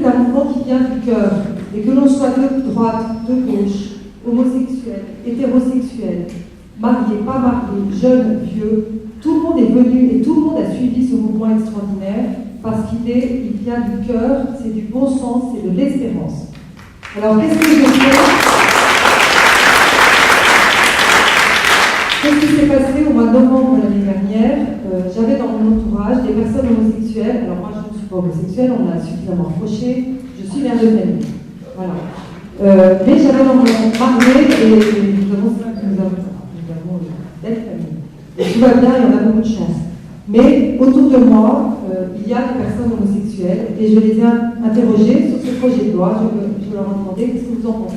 c'est un mouvement qui vient du cœur. Et que l'on soit de droite, de gauche, homosexuel, hétérosexuel, marié, pas marié, jeune, vieux, tout le monde est venu et tout le monde a suivi ce mouvement extraordinaire parce qu'il vient du cœur, c'est du bon sens, c'est de l'espérance. Alors qu'est-ce que je fais? Qu'est-ce qui s'est passé au mois de novembre de l'année dernière? J'avais dans mon entourage des personnes homosexuelles. Alors moi je ne suis pas homosexuelle, on a suffisamment approché, je suis mère de famille. Voilà. Mais j'avais dans mon marié et nous avons belle famille. Et tout va bien et on a beaucoup de chance. Mais autour de moi, il y a des personnes homosexuelles et je les ai interrogées sur ce projet de loi. Je leur ai demandé qu'est-ce que vous en pensez.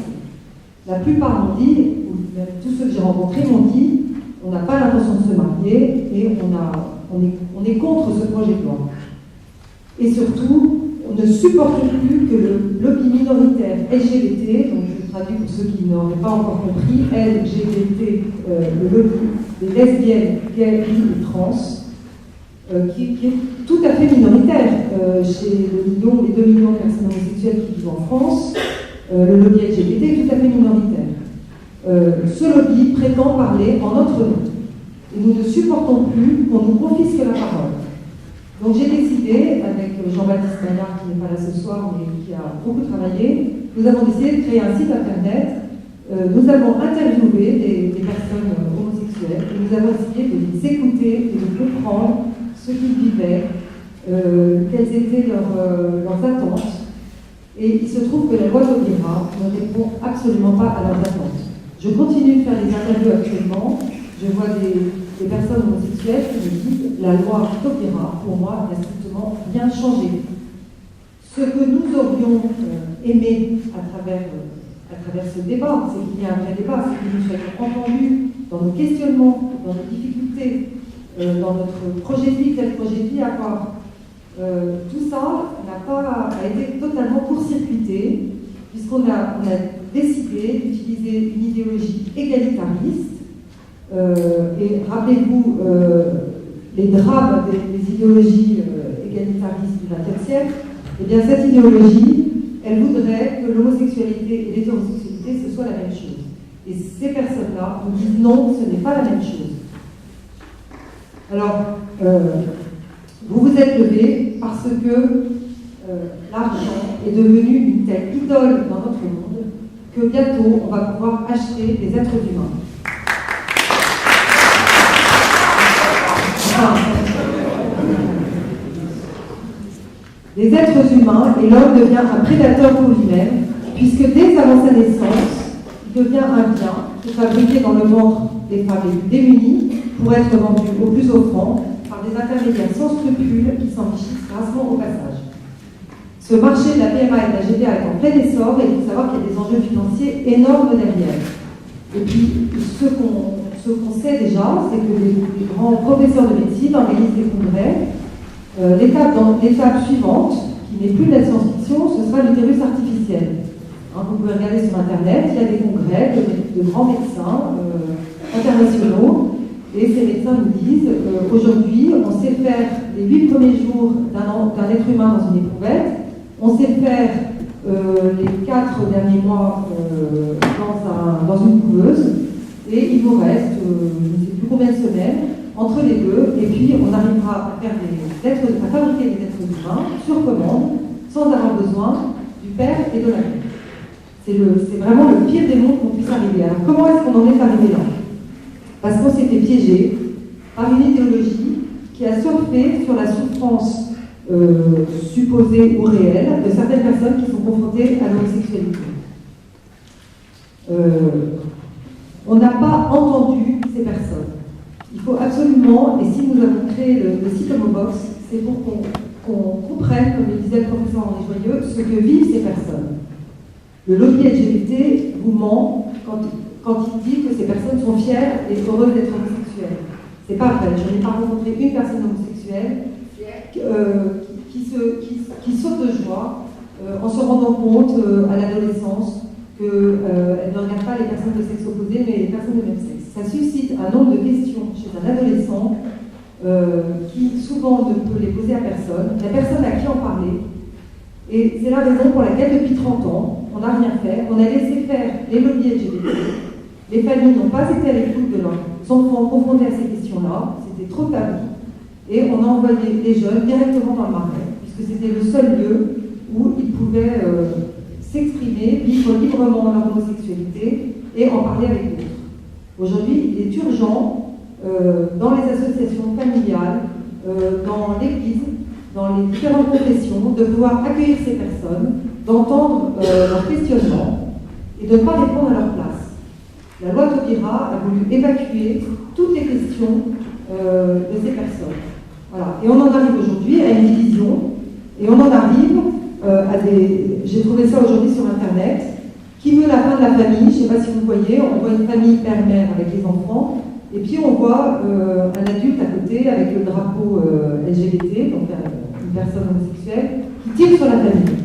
La plupart m'ont dit, ou même tous ceux que j'ai rencontrés m'ont dit, on n'a pas l'intention de se marier et on est contre ce projet de loi. Et surtout, on ne supporte plus que le lobby minoritaire LGBT, donc je traduis pour ceux qui n'auraient pas encore compris, LGBT, le lobby des lesbiennes, gays et trans, qui est tout à fait minoritaire. Chez les 2 millions de personnes homosexuelles qui vivent en France, le lobby LGBT est tout à fait minoritaire. Ce lobby prétend parler en notre nom. Et nous ne supportons plus qu'on nous confisque la parole. Donc j'ai décidé, avec Jean-Baptiste Maillard, qui n'est pas là ce soir, mais qui a beaucoup travaillé, nous avons décidé de créer un site internet. Nous avons interviewé des personnes homosexuelles et nous avons essayé de les écouter et de comprendre ce qu'ils vivaient, quelles étaient leurs attentes. Et il se trouve que la loi Taubira ne répond absolument pas à leurs attentes. Je continue de faire des interviews actuellement. Je vois des personnes homosexuelles qui me disent la loi Taubira, pour moi, n'a strictement rien changé. Ce que nous aurions aimé à travers ce débat, c'est qu'il y a un vrai débat, c'est que nous soyons entendus dans nos questionnements, dans nos difficultés, dans notre projet de vie, quel projet de vie avoir. Tout ça a été totalement court-circuité, puisqu'on a décidé d'utiliser une idéologie égalitariste. Et rappelez-vous les drames des idéologies égalitaristes du XXe siècle. Eh bien, cette idéologie, elle voudrait que l'homosexualité et l'hétérosexualité, ce soit la même chose. Et ces personnes-là nous disent non, ce n'est pas la même chose. Alors, vous vous êtes levés parce que l'argent est devenu une telle idole dans notre monde que bientôt, on va pouvoir acheter des êtres humains. Les êtres humains, et l'homme devient un prédateur pour lui-même, puisque dès avant sa naissance, il devient un bien fabriqué dans le ventre des femmes les plus démunies pour être vendu au plus offrant par des intermédiaires sans scrupules qui s'enrichissent grassement au passage. Ce marché de la PMA et de la GPA est en plein essor et il faut savoir qu'il y a des enjeux financiers énormes derrière. Et puis, ce qu'on sait déjà, c'est que les grands professeurs de médecine organisent des congrès. L'étape suivante, qui n'est plus de la science-fiction, ce sera l'utérus artificiel. Vous pouvez regarder sur Internet, il y a des congrès de grands médecins internationaux, et ces médecins nous disent aujourd'hui, on sait faire les 8 premiers jours d'un être humain dans une éprouvette, on sait faire les 4 derniers mois dans une couveuse, et il vous reste, je ne sais plus combien de semaines, entre les deux, et puis on arrivera à fabriquer des êtres humains sur commande, sans avoir besoin du père et de la mère. C'est vraiment le pire des mondes qu'on puisse arriver. Alors comment est-ce qu'on en est arrivé là? Parce qu'on s'était piégé par une idéologie qui a surfé sur la souffrance supposée ou réelle de certaines personnes qui sont confrontées à l'homosexualité. On n'a pas entendu ces personnes. Il faut absolument, et si nous avons créé le site Homobox, c'est pour qu'on comprenne, comme le disait le professeur Henri Joyeux, ce que vivent ces personnes. Le lobby LGBT vous ment quand il dit que ces personnes sont fières et heureuses d'être homosexuelles. C'est pas vrai. Je n'ai pas rencontré une personne homosexuelle qui saute de joie en se rendant compte à l'adolescence qu'elle ne regarde pas les personnes de sexe opposé, mais les personnes de même sexe. Ça suscite un nombre de questions chez un adolescent qui souvent ne peut les poser à personne. La personne à qui en parler, Et c'est la raison pour laquelle, depuis 30 ans, on n'a rien fait. On a laissé faire les lobbies LGBT. Les familles n'ont pas été à l'écoute de leurs enfants confrontés à ces questions-là. C'était trop tabou. Et on a envoyé les jeunes directement dans le Marais, puisque c'était le seul lieu où ils pouvaient s'exprimer, vivre librement leur homosexualité et en parler avec d'autres. Aujourd'hui, il est urgent, dans les associations familiales, dans l'Église, dans les différentes confessions, de pouvoir accueillir ces personnes, d'entendre leurs questionnements et de ne pas répondre à leur place. La loi Taubira a voulu évacuer toutes les questions de ces personnes. Voilà. Et on en arrive aujourd'hui à une division, et on en arrive à des... J'ai trouvé ça aujourd'hui sur Internet. Qui veut la fin de la famille? Je ne sais pas si vous voyez, on voit une famille père-mère avec les enfants, et puis on voit un adulte à côté avec le drapeau LGBT, donc une personne homosexuelle, qui tire sur la famille.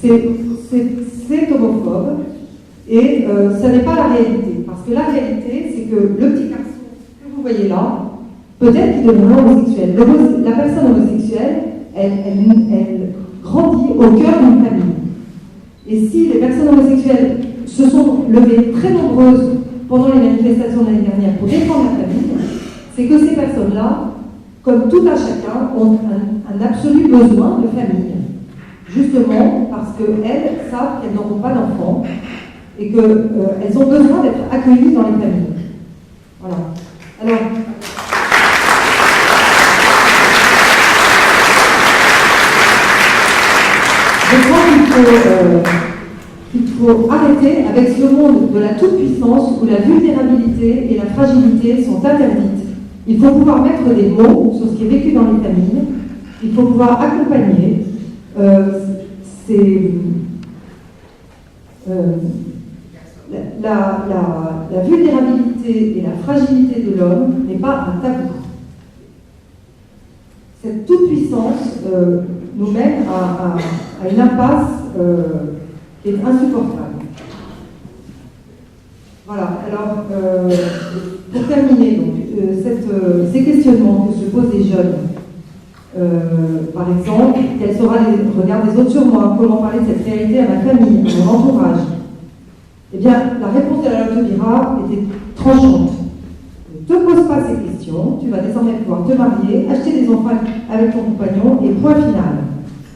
C'est homophobe, et ça n'est pas la réalité. Parce que la réalité, c'est que le petit garçon que vous voyez là, peut-être qu'il deviendra homosexuel. La personne homosexuelle, elle grandit au cœur d'une famille. Et si les personnes homosexuelles se sont levées très nombreuses pendant les manifestations de l'année dernière pour défendre la famille, c'est que ces personnes-là, comme tout un chacun, ont un absolu besoin de famille. Justement parce qu'elles savent qu'elles n'auront pas d'enfants et qu'elles ont besoin d'être accueillies dans les familles. Voilà. Alors, je crois qu'il faut arrêter avec ce monde de la toute-puissance où la vulnérabilité et la fragilité sont interdites. Il faut pouvoir mettre des mots sur ce qui est vécu dans les familles. Il faut pouvoir accompagner. La vulnérabilité et la fragilité de l'homme n'est pas un tabou. Cette toute-puissance nous mène à une impasse qui est insupportable. Voilà, alors pour terminer, donc, ces questionnements que se posent les jeunes, par exemple, quel sera le regard des autres sur moi, comment parler de cette réalité à ma famille, à mon entourage, eh bien, la réponse de la loi Taubira était tranchante. Ne te pose pas ces questions, tu vas désormais pouvoir te marier, acheter des enfants avec ton compagnon, et point final.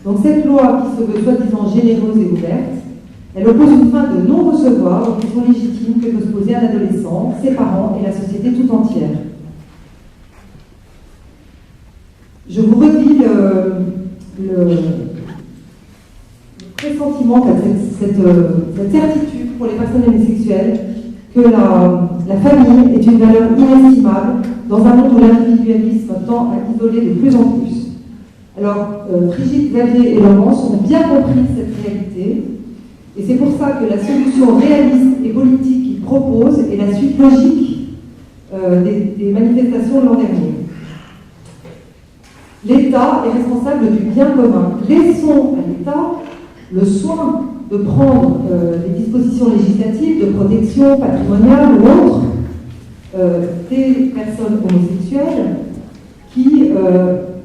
Donc cette loi qui se veut soi-disant généreuse et ouverte, elle oppose une fin de non-recevoir aux questions légitimes que peut se poser un adolescent, ses parents et la société tout entière. Je vous redis le pressentiment, cette certitude pour les personnes homosexuelles que la famille est une valeur inestimable dans un monde où l'individualisme tend à isoler de plus en plus. Alors, Brigitte, Xavier et Laurence ont bien compris cette réalité, et c'est pour ça que la solution réaliste et politique qu'ils proposent est la suite logique des manifestations de l'an dernier. L'État est responsable du bien commun. Laissons à l'État le soin de prendre des dispositions législatives de protection patrimoniale ou autres des personnes homosexuelles qui,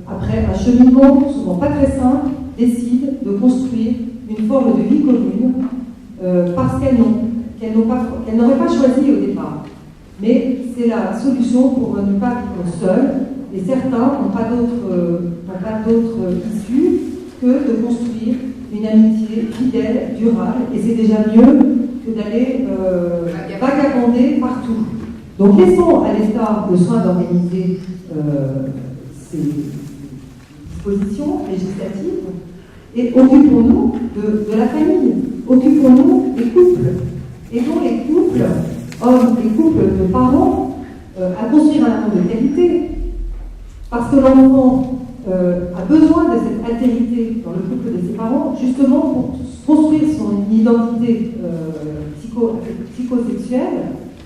après un cheminement souvent pas très simple, décident de construire une forme de vie commune parce qu'elles n'auraient pas choisi au départ. Mais c'est la solution pour ne pas vivre seules, et certains n'ont pas d'autre issue que de construire une amitié fidèle, durable, et c'est déjà mieux que d'aller vagabonder partout. Donc laissons à l'État le soin d'organiser ces dispositions législatives et occupons-nous de la famille, occupons-nous des couples, aidons les couples, hommes, les couples de parents à construire un amour de qualité, parce que l'enfant a besoin de cette altérité dans le couple de ses parents, justement pour construire son identité psychosexuelle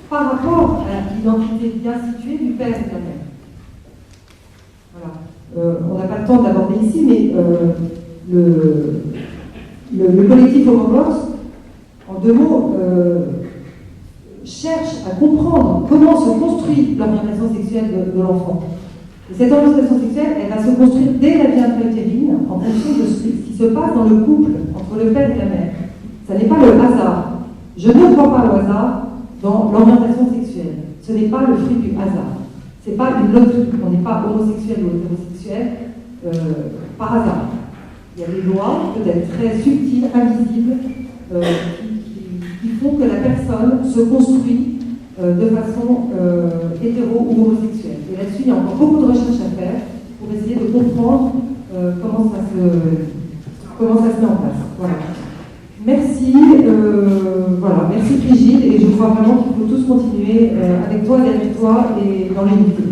par rapport à l'identité bien située du père et de la mère. Voilà. On n'a pas le temps d'aborder ici, mais le collectif Homobox, en deux mots, cherche à comprendre comment se construit l'orientation sexuelle de l'enfant. Et cette orientation sexuelle, elle va se construire dès la vie intra-utérine en fonction de ce qui se passe dans le couple entre le père et la mère. Ça n'est pas le hasard. Je ne crois pas au hasard dans l'orientation sexuelle. Ce n'est pas le fruit du hasard. Ce n'est pas une loterie. On n'est pas homosexuel ou hétérosexuel par hasard. Il y a des lois, peut-être très subtiles, invisibles, qui font que la personne se construit de façon hétéro ou homosexuelle. Et là-dessus, il y a encore beaucoup de recherches à faire pour essayer de comprendre comment ça se met en place. Voilà. Merci, merci Brigitte, et je crois vraiment qu'il faut tous continuer avec toi, derrière toi et dans l'unité.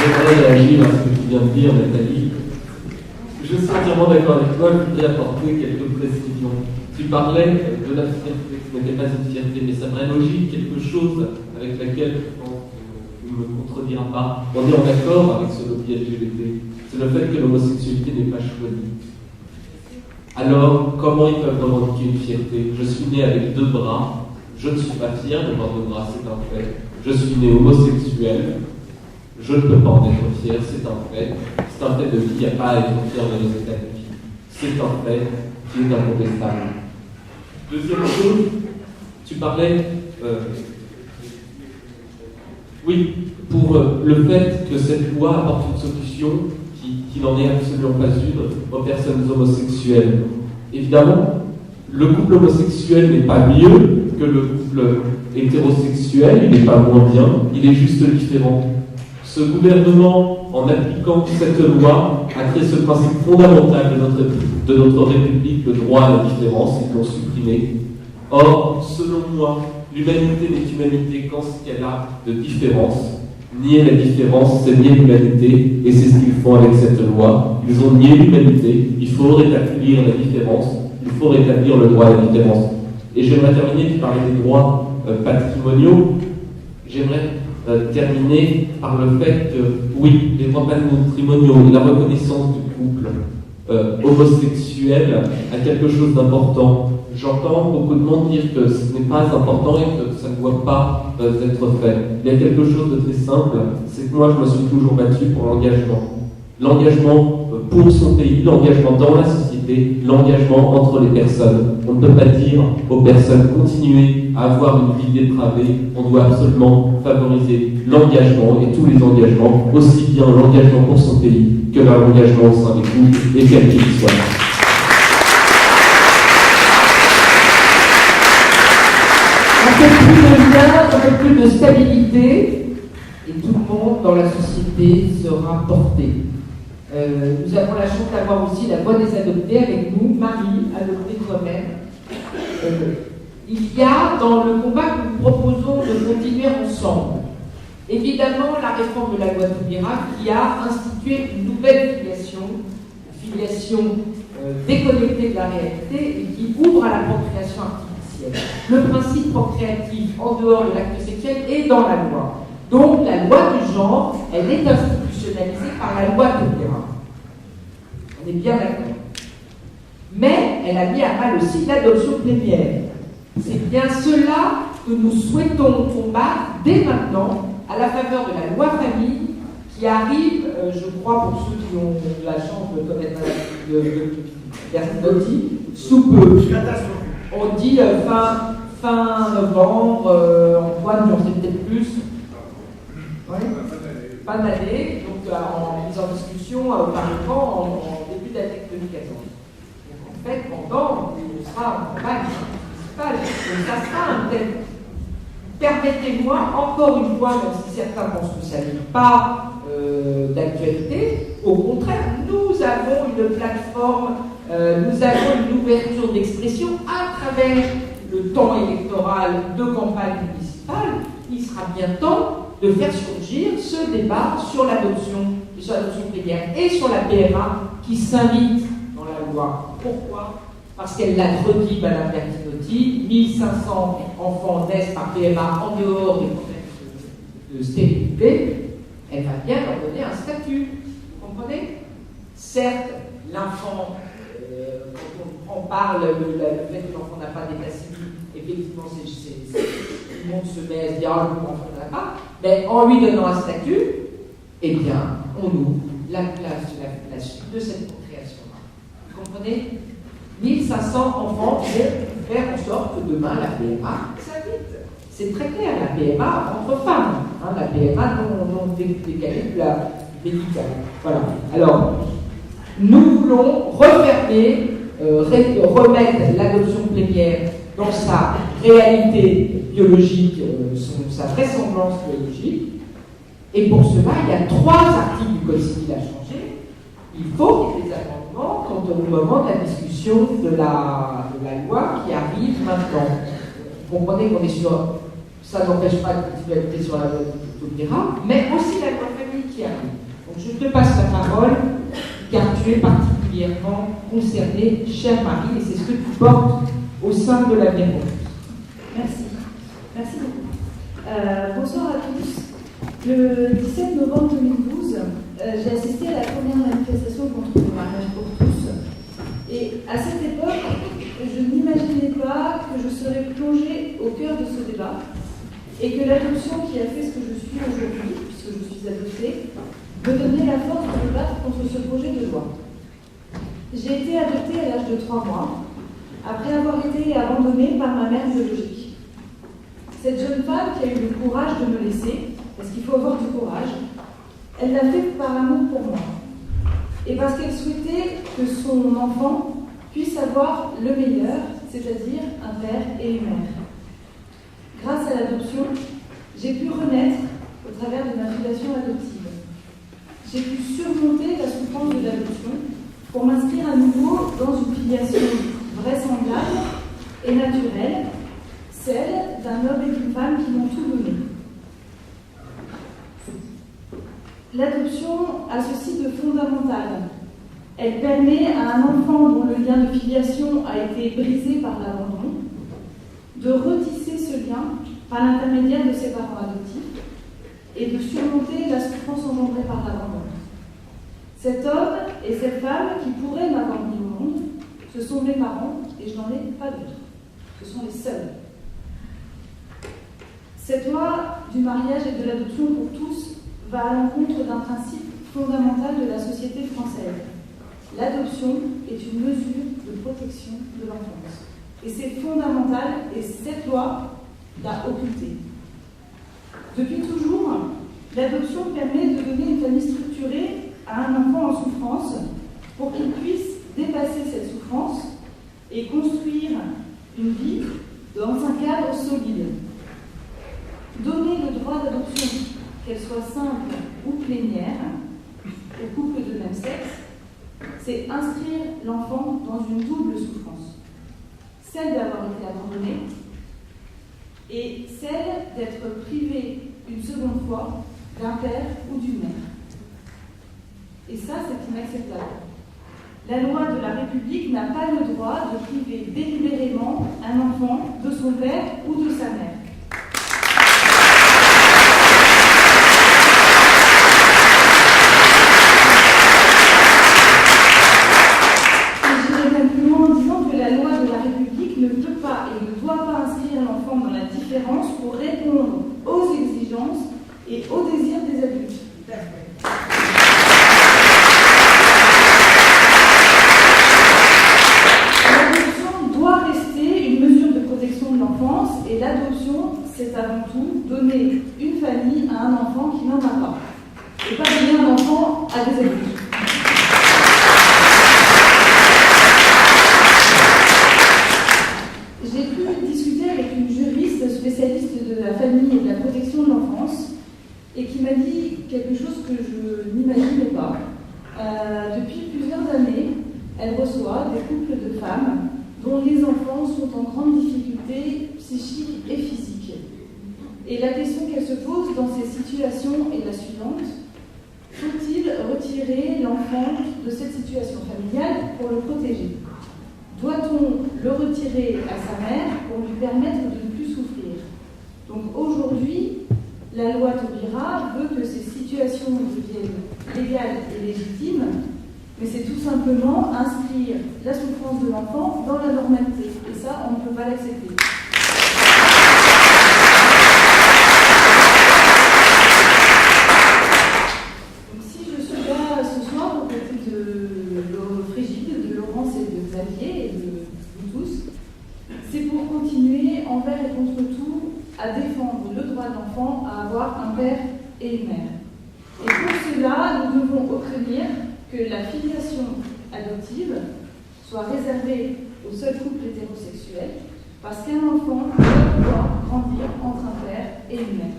J'aimerais réagir à ce que tu viens de dire, Nathalie. Je suis entièrement d'accord avec toi, je voudrais apporter quelques précisions. Tu parlais de la fierté, ce n'était pas une fierté, mais ça me logique, quelque chose avec laquelle je pense que tu ne me contrediras pas. On est en accord avec ce lobby LGBT. C'est le fait que l'homosexualité n'est pas choisie. Alors, comment ils peuvent revendiquer une fierté? Je suis né avec 2 bras, je ne suis pas fier de avoir 2 bras, c'est un fait. Je suis né homosexuel, je ne peux pas en être fier, c'est un fait. C'est un fait de vie, il n'y a pas à être fier de nos états de vie. C'est un fait qui est incontestable. Deuxième chose, tu parlais, oui, pour le fait que cette loi apporte une solution qui n'en est absolument pas une aux personnes homosexuelles. Évidemment, le couple homosexuel n'est pas mieux que le couple hétérosexuel, il n'est pas moins bien, il est juste différent. Ce gouvernement, en appliquant cette loi, a créé ce principe fondamental de notre République, le droit à la différence, ils l'ont supprimé. Or, selon moi, l'humanité n'est humanité qu'en ce qu'elle a de différence. Nier la différence, c'est nier l'humanité, et c'est ce qu'ils font avec cette loi. Ils ont nié l'humanité, il faut rétablir la différence, il faut rétablir le droit à la différence. Et j'aimerais terminer, tu parlais des droits patrimoniaux, j'aimerais terminer par le fait que, oui, les droits patrimoniaux et la reconnaissance du couple homosexuel a quelque chose d'important. J'entends beaucoup de monde dire que ce n'est pas important et que ça ne doit pas être fait. Il y a quelque chose de très simple, c'est que moi je me suis toujours battu pour l'engagement. L'engagement pour son pays, l'engagement dans la société, l'engagement entre les personnes. On ne peut pas dire aux personnes continuez à avoir une vie dépravée, on doit absolument favoriser l'engagement et tous les engagements, aussi bien l'engagement pour son pays que l'engagement au sein des couples et quel qu'il soit. Un peu plus de lien, un peu plus de stabilité, et tout le monde dans la société sera porté. Nous avons la chance d'avoir aussi la voix des adoptés avec nous, Marie, adoptée toi-même. Il y a dans le combat que nous proposons de continuer ensemble, évidemment la réforme de la loi Taubira qui a institué une nouvelle filiation déconnectée de la réalité et qui ouvre à la procréation artificielle. Le principe procréatif en dehors de l'acte sexuel est dans la loi. Donc la loi du genre, elle est institutionnalisée par la loi Taubira. On est bien d'accord. Mais elle a mis à mal aussi l'adoption plénière. C'est bien cela que nous souhaitons combattre dès maintenant à la faveur de la loi famille qui arrive, je crois, pour ceux qui ont eu la chance de connaître Bertinotti, sous peu. On dit fin novembre, Antoine, j'en sais peut-être plus. Ouais. Fin d'année, donc en mise en discussion au Parlement en début d'année 2014. Donc en fait, pendant, on sera en campagne municipale, donc ça sera un thème. Permettez-moi, encore une fois, même si certains pensent que ça n'est pas d'actualité, au contraire, nous avons une plateforme, nous avons une ouverture d'expression à travers le temps électoral de campagne municipale. Il sera bien temps de faire surgir ce débat sur l'adoption plénière et sur la PMA qui s'invite dans la loi. Pourquoi ? Parce qu'elle l'a redit, Mme Bertinotti, 1500 enfants naissent par PMA en dehors des contextes de stérilité, elle va bien leur donner un statut. Vous comprenez ? Certes, l'enfant, quand on parle, le fait que l'enfant n'a pas d'état civil est effectivement tout le monde se met à se dire ah, je ne m'en pas, mais en lui donnant un statut, eh bien, on ouvre la suite de cette procréation-là. Vous comprenez? 1500 enfants vont faire en sorte que demain la PMA s'invite. C'est très clair, la PMA entre femmes, hein, la PMA non décalée de la médicale. Voilà. Alors, nous voulons refermer, remettre l'adoption plénière dans sa réalité biologique, sa vraisemblance biologique. Et pour cela, il y a 3 articles du Code civil à changer. Il faut qu'il y ait des amendements quant au moment de la discussion de la loi qui arrive maintenant. Vous comprenez qu'on est sur... Ça n'empêche pas de continuer sur la loi Taubira, mais aussi la loi famille qui arrive. Donc je te passe la parole, car tu es particulièrement concernée, chère Marie, et c'est ce que tu portes au sein de la maison. Merci. Merci beaucoup. Bonsoir à tous. Le 17 novembre 2012, j'ai assisté à la première manifestation contre le mariage pour tous. Et à cette époque, je n'imaginais pas que je serais plongée au cœur de ce débat et que l'adoption qui a fait ce que je suis aujourd'hui, puisque je suis adoptée, me donnait la force de me battre contre ce projet de loi. J'ai été adoptée à l'âge de 3 mois, après avoir été abandonnée par ma mère biologique. Cette jeune femme qui a eu le courage de me laisser, parce qu'il faut avoir du courage, elle l'a fait par amour pour moi. Et parce qu'elle souhaitait que son enfant puisse avoir le meilleur, c'est-à-dire un père et une mère. Grâce à l'adoption, j'ai pu renaître au travers de ma filiation adoptive. J'ai pu surmonter la souffrance de l'adoption pour m'inscrire à nouveau dans une filiation vraisemblable et naturelle, celle d'un homme et d'une femme qui m'ont tout donné. L'adoption a ceci de fondamental. Elle permet à un enfant dont le lien de filiation a été brisé par l'abandon de retisser ce lien par l'intermédiaire de ses parents adoptifs et de surmonter la souffrance engendrée par l'abandon. Cet homme et cette femme qui pourraient m'avoir mis au monde, ce sont mes parents et je n'en ai pas d'autres. Ce sont les seuls. Cette loi du mariage et de l'adoption pour tous va à l'encontre d'un principe fondamental de la société française. L'adoption est une mesure de protection de l'enfance. Et c'est fondamental, et cette loi l'a occulté. Depuis toujours, l'adoption permet de donner une famille structurée à un enfant en souffrance pour qu'il puisse dépasser cette souffrance et construire une vie dans un cadre solide. Donner le droit d'adoption, qu'elle soit simple ou plénière, aux couples de même sexe, c'est inscrire l'enfant dans une double souffrance. Celle d'avoir été abandonné et celle d'être privé une seconde fois d'un père ou d'une mère. Et ça, c'est inacceptable. La loi de la République n'a pas le droit de priver délibérément un enfant de son père ou de sa mère. Pour répondre aux exigences et aux désirs des adultes. L'adoption doit rester une mesure de protection de l'enfance et l'adoption, c'est avant tout donner une famille à un enfant qui n'en a pas. Et pas donner un enfant à des adultes. J'ai pu discuter avec une juriste spécialiste de la famille et de la protection de l'enfance et qui m'a dit quelque chose que je n'imaginais pas. Depuis plusieurs années, elle reçoit des couples de femmes dont les enfants sont en grande difficulté psychique et physique. Et la question qu'elle se pose dans ces situations est la suivante. Faut-il retirer l'enfant de cette situation familiale pour le protéger ? Doit-on le retirer à sa mère pour lui permettre de ne plus souffrir ? Donc aujourd'hui, la loi Taubira veut que ces situations deviennent légales et légitimes, mais c'est tout simplement inscrire la souffrance de l'enfant dans la normalité. Et ça, on ne peut pas l'accepter. continuer envers et contre tout à défendre le droit de l'enfant à avoir un père et une mère. Et pour cela, nous devons obtenir que la filiation adoptive soit réservée aux seuls couples hétérosexuels, parce qu'un enfant doit pouvoir grandir entre un père et une mère.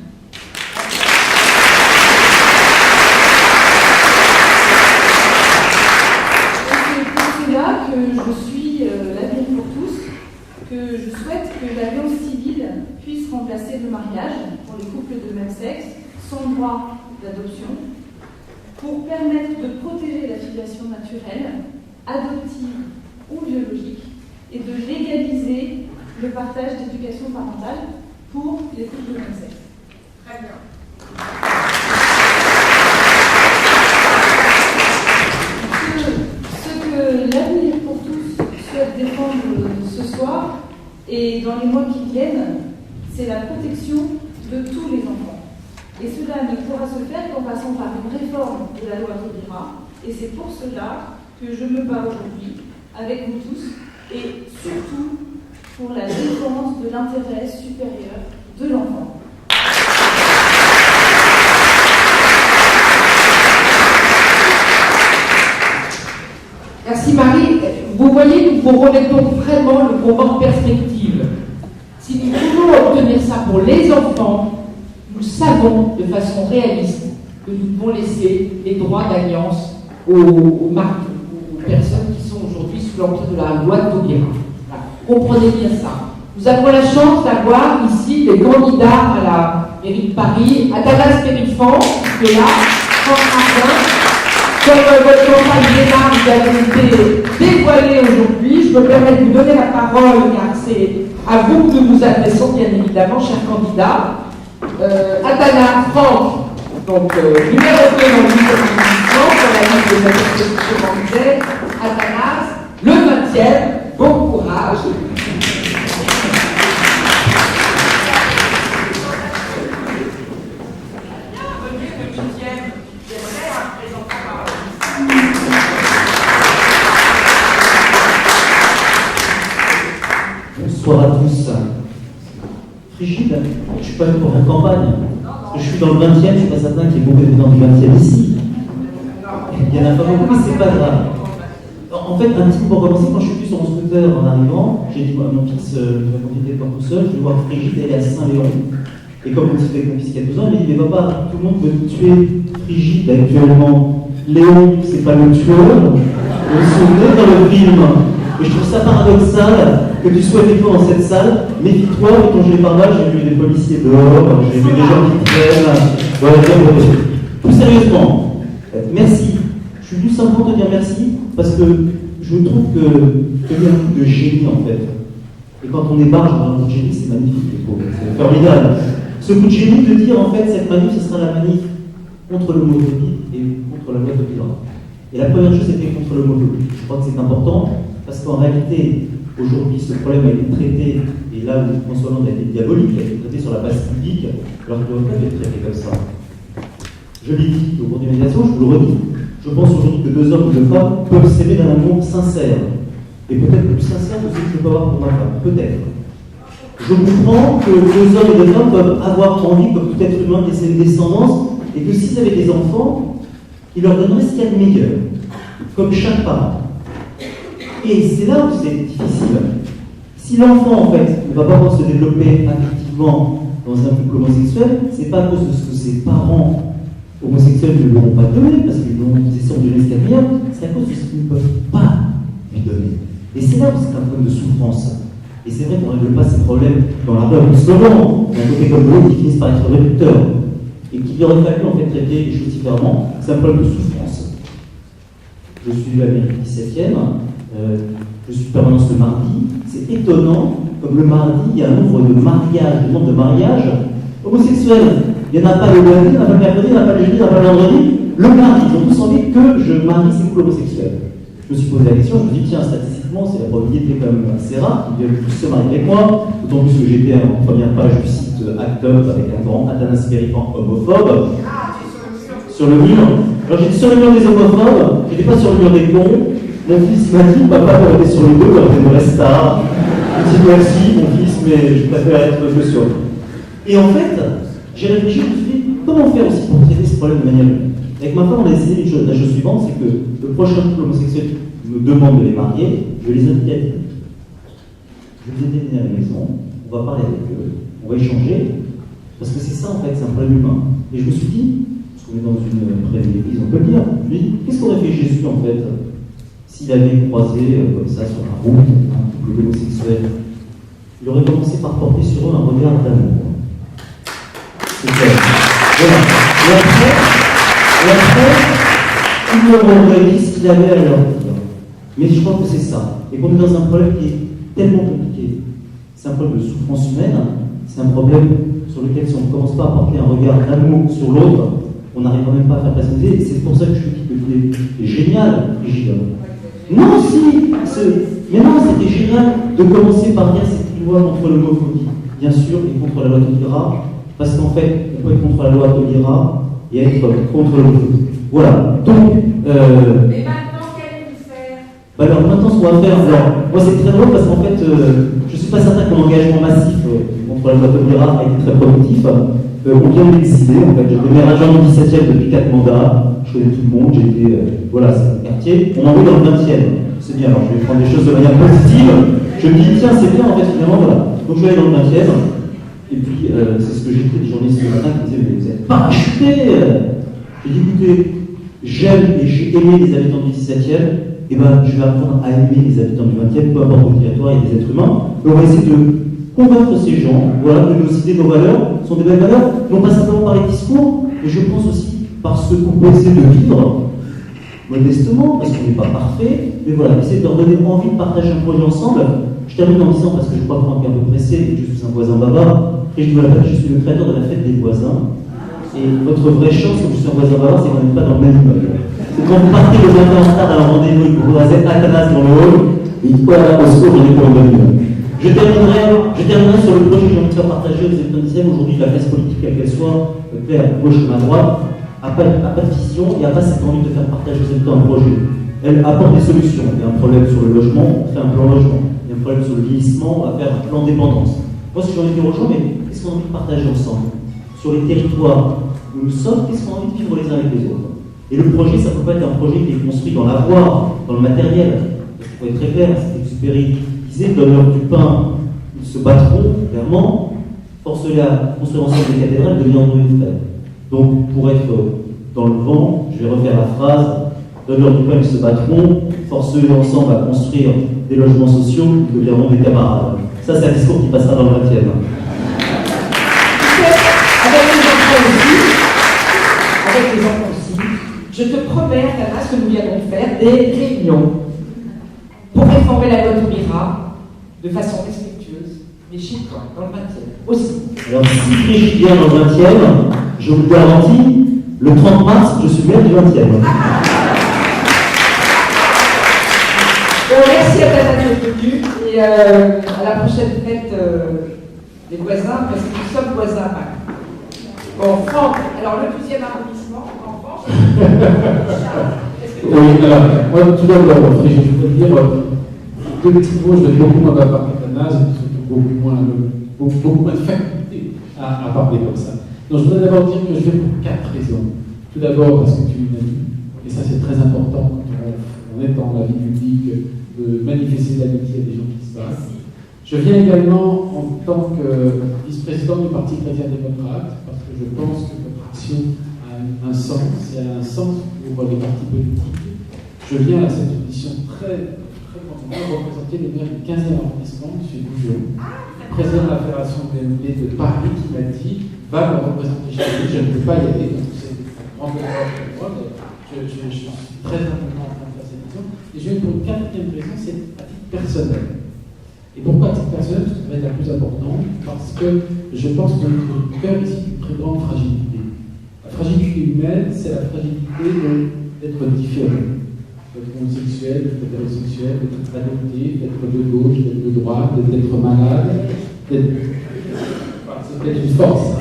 Et c'est pour cela que je suis l'avenir pour tous, que je souhaite que l'alliance civile puisse remplacer le mariage pour les couples de même sexe sans droit d'adoption, pour permettre de protéger la filiation naturelle, adoptive ou biologique, et de légaliser le partage d'éducation parentale pour les couples de même sexe. Très bien. Ce que l'avenir pour tous souhaite défendre ce soir et dans les mois qui viennent, c'est la protection de tous les enfants. Et cela ne pourra se faire qu'en passant par une réforme de la loi Taubira. Et c'est pour cela que je me bats aujourd'hui avec vous tous, et surtout pour la défense de l'intérêt supérieur de l'enfant. Merci Marie. Vous voyez, nous vous remettons vraiment le combat en perspective. Si nous voulons obtenir ça pour les enfants, nous savons de façon réaliste que nous devons laisser les droits d'alliance aux personnes qui sont aujourd'hui sous l'empire de la loi de Taubira. Voilà. Comprenez bien ça. Nous avons la chance d'avoir ici des candidats à la mairie de Paris, Athanas Périfan, qui est là, Franck Martin. Comme votre campagne Léna vous avez été dévoilée aujourd'hui, je me permets de vous donner la parole, car c'est à vous que nous vous adressons, bien évidemment, chers candidats. Athanas, Franck, donc numéro 2 dans le livre pour la liste des associations. Athanas, le 20e, bon courage. Bonsoir à tous. Frigide, je ne suis pas venu pour faire campagne. Parce que je suis dans le 20e, je ne suis pas certain qu'il y ait beaucoup d'habitants du 20e ici. Il y en a pas beaucoup, mais c'est pas grave. En fait, un petit peu pour commencer, quand je suis venu sur mon scooter en arrivant, j'ai dit à mon fils, je vais confier le tout seul, je vais voir Frigide, elle est à Saint-Léon. Et comme mon petit fait avec mon fils qui a 12 ans, il m'a dit, mais papa, tout le monde veut tuer Frigide actuellement. Léon, c'est pas le tueur, on se met dans le film. Et je trouve ça paradoxal que tu sois avec nous dans cette salle. Méfie-toi, mais quand je l'ai par là, j'ai vu des policiers dehors, j'ai vu des gens qui traînent. Voilà, plus sérieusement, merci. Je suis venu simplement te dire merci parce que je trouve qu'il y a un coup de génie en fait. Et quand on est barge dans un coup de génie, c'est magnifique, c'est formidable. Ce coup de génie de dire en fait, cette manif, ce sera la manif contre l'homophobie et contre la loi de Taubira. Et la première chose, c'était contre l'homophobie. Je crois que c'est important. Parce qu'en réalité, aujourd'hui, ce problème a été traité, et là où François Hollande a été diabolique, il a été traité sur la base publique, alors qu'il ne doit pas être traité comme ça. Je l'ai dit au cours des médiations, je vous le redis. Je pense aujourd'hui que 2 hommes ou 2 femmes peuvent s'aimer d'un amour sincère, et peut-être plus sincère que celui que je peux avoir pour ma femme, peut-être. Je comprends que 2 hommes et 2 femmes peuvent avoir envie, comme tout être humain, de laisser une descendance, et que s'ils avaient des enfants, ils leur donneraient ce qu'il y a de meilleur, comme chaque parent. Et c'est là où c'est difficile. Si l'enfant, en fait, ne va pas pouvoir se développer affectivement dans un couple homosexuel, c'est pas à cause de ce que ses parents homosexuels ne lui auront pas donné, parce qu'ils essaient de donner ce qu'il y a de meilleur, c'est à cause de ce qu'ils ne peuvent pas lui donner. Et c'est là où c'est un problème de souffrance. Et c'est vrai qu'on ne règle pas ces problèmes dans la rue, souvent, d'un côté comme de l'autre, qui finissent par être réducteurs. Et qu'il aurait fallu, en fait, traiter les choses différemment. C'est un problème de souffrance. Je suis à la mairie 17e. Je suis permanence le mardi. C'est étonnant, comme le mardi, il y a un nombre de mariages homosexuels. Il n'y en a pas le lundi, il n'y en a pas le mercredi, il n'y en a pas le jeudi, il n'y en a pas le vendredi. Le mardi, ils ont tous envie que je marie ces couples homosexuels. Je me suis posé la question, je me dis, tiens, statistiquement, c'est la probabilité quand même assez rare qu'ils viennent tous se marier avec moi, d'autant plus que j'étais en première page du site Act Up avec un grand Athanas Périfan homophobe. Sur le mur. Alors j'étais sur le mur des homophobes, j'étais pas sur le mur des cons. Mon fils m'a dit, papa, on était sur les deux, quand on me reste tard. Petit merci, mon fils, mais je préfère être que sûr. Et en fait, j'ai réfléchi, je me suis dit, comment faire aussi pour traiter ce problème de manière humaine. Avec ma femme, on a décidé la chose suivante, c'est que le prochain couple homosexuel me demande de les marier, je vais les inviter à dîner. Je vais les inviter à la maison, on va parler avec eux, on va échanger, parce que c'est ça en fait, c'est un problème humain. Et je me suis dit, parce qu'on est dans une près de l'église, on peut le dire, je me dis, qu'est-ce qu'aurait fait Jésus en fait, s'il avait croisé comme ça sur la route un couple homosexuel? Il aurait commencé par porter sur eux un regard d'amour. C'est clair. Voilà. Et après, il leur aurait dit ce qu'il avait à leur dire. Mais je crois que c'est ça. Et qu'on est dans un problème qui est tellement compliqué. C'est un problème de souffrance humaine. C'est un problème sur lequel, si on ne commence pas à porter un regard d'amour sur l'autre, on n'arrivera même pas à faire passer. Et c'est pour ça que je dis que c'est génial, Brigitte. Non, si mais non, c'était génial de commencer par dire cette loi contre l'homophobie, bien sûr, et contre la loi Taubira, parce qu'en fait, on peut être contre la loi Taubira et être contre l'homophobie. Voilà. Donc, Mais maintenant, qu'allez-vous faire? Alors, maintenant, ce qu'on va faire, moi c'est très drôle parce qu'en fait, je ne suis pas certain que mon engagement massif contre la loi Taubira a été très productif. On vient de décider, en fait, je deviens agent du 17e depuis 4 mandats, je connais tout le monde, j'ai été, voilà, c'est le quartier, on m'envoie dans le 20e. C'est bien, alors je vais prendre des choses de manière positive. Je me dis, tiens, c'est bien, en fait, finalement, voilà. Donc je vais aller dans le 20e, et puis c'est ce que j'ai fait des journalistes ce matin qui disaient, mais vous êtes parachutés. J'ai dit, écoutez, j'aime et j'ai aimé les habitants du 17e, et ben je vais apprendre à aimer les habitants du 20e, peu importe le territoire et les êtres humains. Et on va essayer de convaincre ces gens, voilà, que nos idées, nos valeurs sont des belles valeurs, non pas simplement par les discours, mais je pense aussi par ce qu'on peut essayer de vivre modestement, parce qu'on n'est pas parfait, mais voilà, essayer de leur donner envie de partager un projet ensemble. Je termine en disant, parce que je crois que Franck est un peu pressé, et que je suis un voisin bavard, et je suis le créateur de la fête des voisins. Et votre vraie chance, comme je suis un voisin bavard, c'est qu'on n'est pas dans le même immeuble. C'est quand vous partez le matin en retard à un rendez-vous et que vous rasez Athanas dans le hall, et il faut aller au secours, on n'est pas dans le même immeuble. Je terminerai sur le projet que j'ai envie de faire partager aux habitants du 17e. Aujourd'hui, la classe politique, quelle qu'elle soit, claire, gauche comme à droite, n'a pas de vision et n'a pas cette envie de faire partager aux habitants un projet. Elle apporte des solutions. Il y a un problème sur le logement, on fait un plan logement. Il y a un problème sur le vieillissement, on va faire un plan dépendance. Moi, ce que j'ai envie de dire aux gens, mais qu'est-ce qu'on a envie de partager ensemble? Sur les territoires où nous sommes, qu'est-ce qu'on a envie de vivre les uns avec les autres? Et le projet, ça ne peut pas être un projet qui est construit dans l'avoir, dans le matériel. Parce qu'il faut être très clair, c'est Exupéry disait, donneurs du pain, ils se battront, clairement, force-les à construire ensemble des cathédrales, deviendront une frère. Donc, pour être dans le vent, je vais refaire la phrase, donneurs du pain, ils se battront, force-les ensemble à construire des logements sociaux, ils deviendront des camarades. Ça, c'est un discours qui passera dans le 20e. Avec les enfants aussi, je te promets, Athanas, que nous viendrons faire des réunions pour réformer la loi Taubira de façon respectueuse, mais chez toi, dans le 20e aussi. Alors, si Brigitte vient dans le 20e, je vous le garantis, le 30 mars, je suis maire du 20e. Bon, merci Athanas d'être venu et à la prochaine fête des voisins, parce que nous sommes voisins à Paris. Bon, Franck, alors le 12e arrondissement, en France, oui, alors, moi, tout d'abord, Brigitte, je voudrais dire, deux petits mots, je vais beaucoup moins parler d'Athanas, et surtout beaucoup moins de faculté à parler comme ça. Donc, je voudrais d'abord dire que je vais pour 4 raisons. Tout d'abord, parce que tu m'as dit, et ça c'est très important quand on est dans la vie publique, de manifester l'amitié à des gens qui se battent. Je viens également en tant que vice-président du Parti chrétien-démocrate, parce que je pense que notre action a un sens, et a un sens pour les partis politiques. Je viens à cette audition très content de représenter le maire du 15e arrondissement, M. Goujon, président de la Fédération BNP de Paris, qui m'a dit va me représenter chez lui. Je ne peux pas y aller, donc c'est une grande erreur pour moi, mais je suis très important en train de faire cette émission. Et je viens pour une 4e raison, c'est à titre personnel. Et pourquoi à titre personnel? Parce que ça va être la plus importante, parce que je pense que notre cœur ici une très grande fragilité. La fragilité humaine, c'est la fragilité d'être différent. D'être homosexuel, d'être hétérosexuel, d'être adopté, d'être de gauche, d'être de droite, d'être malade, d'être une force.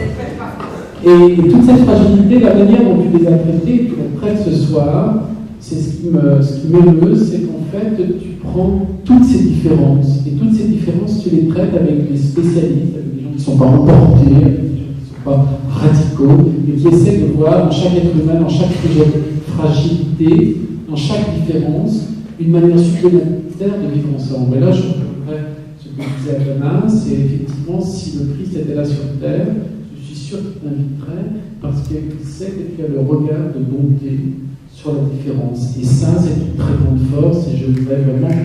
Et toute cette fragilité, la manière dont tu les as traitées, tu les traites ce soir, c'est ce qui m'émeut, c'est qu'en fait, tu prends toutes ces différences, et toutes ces différences, tu les traites avec des spécialistes, avec des gens qui ne sont pas emportés, avec des gens qui ne sont pas radicaux, et qui essaient de voir dans chaque être humain, dans chaque fragilité, dans chaque différence, une manière supplémentaire de vivre ensemble. Et là, je reprendrai ce que disait Adana, c'est effectivement, si le Christ était là sur terre, je suis sûr qu'il t'inviterait, parce qu'il sait que tu as le regard de bonté sur la différence. Et ça, c'est une très grande force, et je voudrais vraiment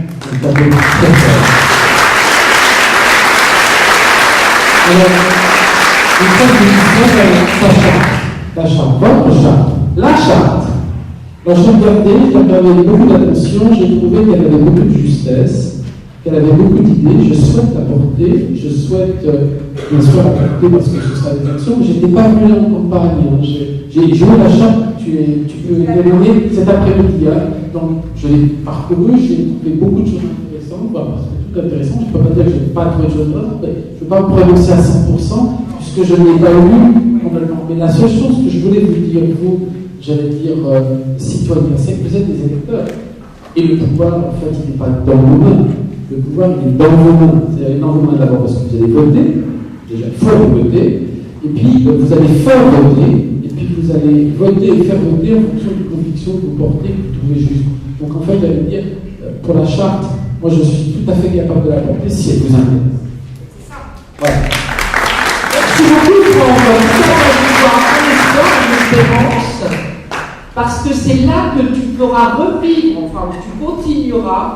t'appeler très fort. Alors, une fois que je disais, ta charte, votre charte, la charte. Alors, j'ai regardé, j'ai regardé beaucoup d'attention, j'ai trouvé qu'elle avait beaucoup de justesse, qu'elle avait beaucoup d'idées. Je souhaite l'apporter, je souhaite bien sûr l'apporter parce que ce sera des actions, mais je n'étais pas venu en campagne. J'ai joué la charte, tu peux l'éloigner cet après-midi. Donc, je l'ai parcouru, j'ai trouvé beaucoup de choses intéressantes, parce que tout intéressant, je ne peux pas dire que je n'ai pas trouvé de choses intéressantes, je ne peux pas me prononcer à 100%, puisque je ne l'ai pas lu complètement. Mais la seule chose que je voulais vous dire, vous, j'allais dire citoyens, c'est que vous êtes des électeurs. Et le pouvoir, en fait, il n'est pas dans vos mains. Le pouvoir, il est dans vos mains. C'est-à-dire dans vos mains d'abord parce que vous allez voter, déjà il faut voter, et puis vous allez faire voter, et puis vous allez voter et faire voter en fonction des convictions que vous portez, que vous trouvez justes. Donc en fait, j'allais dire, pour la charte, moi je suis tout à fait capable de la porter si elle vous intéresse. C'est ça. Voilà. Merci beaucoup pour cette espérance, parce que c'est là que tu feras revivre, enfin, où tu continueras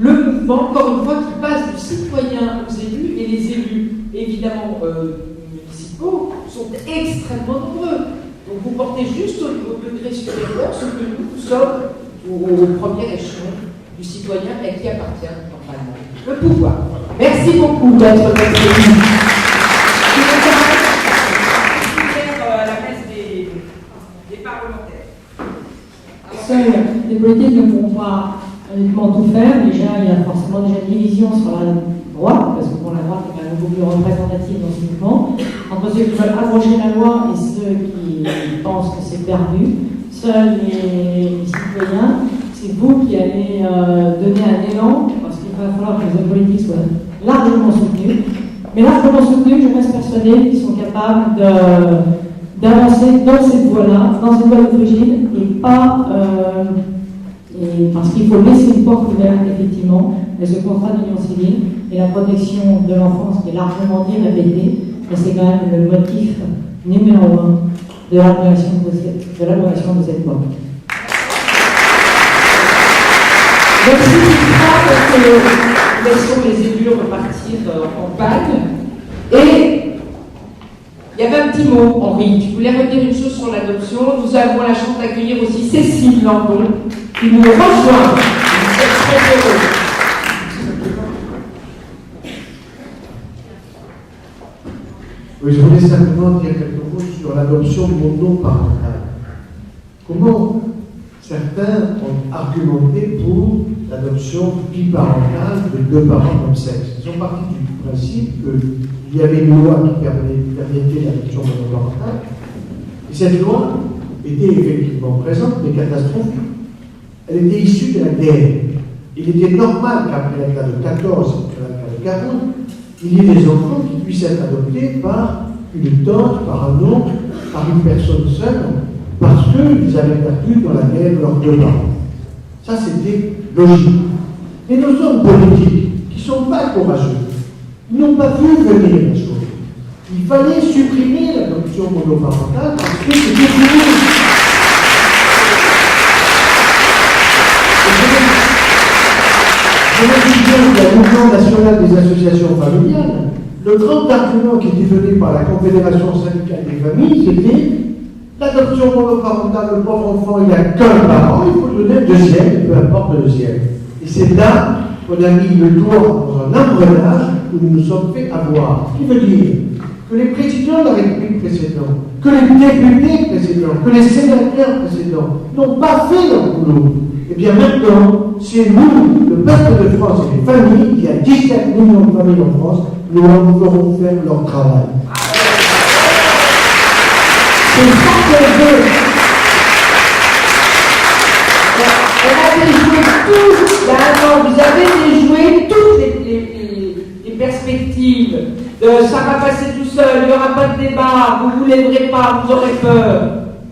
le mouvement, encore une fois, qui passe du citoyen aux élus, et les élus, évidemment, municipaux, sont extrêmement nombreux. Donc vous portez juste au degré supérieur ce que nous sommes au premier échelon du citoyen et qui appartient normalement le pouvoir. Merci beaucoup d'être venu. La messe des parlementaires. Seuls les politiques ne pourront pas honnêtement tout faire. Déjà, il y a forcément déjà une division sur la droite, parce que pour la droite est quand même beaucoup plus représentative dans ce mouvement, entre ceux qui veulent abroger la loi et ceux qui pensent que c'est perdu. Seuls les citoyens, c'est vous qui allez donner un élan, parce qu'il va falloir que les hommes politiques soient largement soutenus. Mais largement soutenus, je reste persuadée qu'ils sont capables d'avancer dans cette voie-là, dans cette voie de frigide, et pas... parce qu'il faut laisser une porte ouverte, effectivement, et ce contrat d'union civile et la protection de l'enfance qui est largement dit, répété, mais c'est quand même le motif numéro 1 de l'abrogation de cette loi. Merci Mitra, parce que nous laissons les élus repartir en campagne. Et il y avait un petit mot, Henri, tu voulais redire une chose sur l'adoption. Nous avons la chance d'accueillir aussi Cécile Landon, qui nous rejoint. Nous sommes très heureux. Oui, je voulais simplement dire quelques mots sur l'adoption monoparentale. Comment certains ont argumenté pour l'adoption biparentale de deux parents de même sexe. Ils sont partis du principe qu'il y avait une loi qui permettait l'adoption monoparentale, et cette loi était effectivement présente, mais catastrophique. Elle était issue de la guerre. Il était normal qu'après la guerre de 14 et la guerre de 40, il y ait des enfants qui puissent être adoptés par une tante, par un oncle, par une personne seule, parce qu'ils avaient perdu dans la guerre leurs deux parents. Ça, c'était logique. Mais nos hommes politiques, qui ne sont pas courageux, ils n'ont pas vu venir la chose. Il fallait supprimer l'adoption monoparentale parce que c'était fini. Je me souviens de la mouvement national des associations familiales. Le grand argument qui était donné par la Confédération syndicale des familles, c'était l'adoption monoparentale, le pauvre enfant, il n'y a qu'un parent, il faut lui donner un deuxième, peu importe le deuxième. Et c'est là qu'on a mis le doigt dans un engrenage où nous nous sommes fait avoir. Ce qui veut dire que les présidents de la République précédents, que les députés précédents, que les sénateurs précédents n'ont pas fait leur boulot. Et bien maintenant, c'est nous, le peuple de France et les familles, il y a 17 millions de familles en France, nous ferons faire leur travail. C'est ça qu'on veut. avez déjoué tout, là, non, vous avez déjoué toutes les perspectives. Ça va passer tout seul, il n'y aura pas de débat, vous ne vous lèverez pas, vous aurez peur.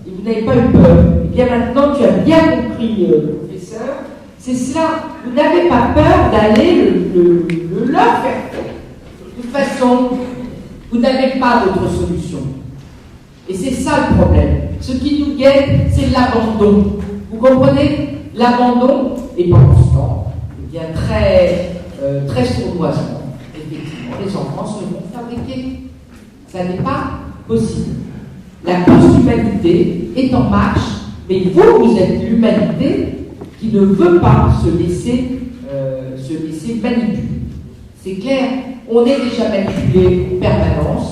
Et vous n'avez pas eu peur. Et bien maintenant, tu as bien compris, professeur, c'est cela. Vous n'avez pas peur d'aller le leur faire. De toute façon, vous n'avez pas d'autre solution. Et c'est ça le problème. Ce qui nous guette, c'est l'abandon. Vous comprenez? L'abandon, et pendant ce temps, eh bien très sournoisement, effectivement, les enfants seront fabriqués. Ça n'est pas possible. La post-humanité est en marche, mais vous êtes l'humanité qui ne veut pas se laisser manipuler. C'est clair, on est déjà manipulé en permanence.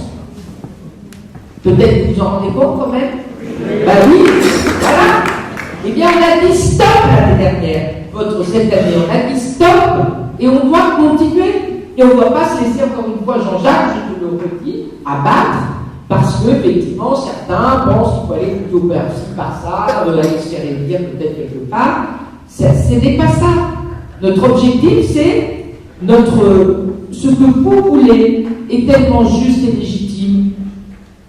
Peut-être que vous en rendez compte quand même. Ben oui, voilà. Eh bien, on a dit stop l'année dernière. Cette année, on a dit stop et on doit continuer. Et on ne doit pas se laisser, encore une fois, Jean-Jacques, je te le redis, abattre, parce que, effectivement, certains pensent qu'il faut aller plutôt par-ci, par-ça, aller se faire élire peut-être quelque part. Ce n'est pas ça. Notre objectif, c'est ce que vous voulez est tellement juste et légitime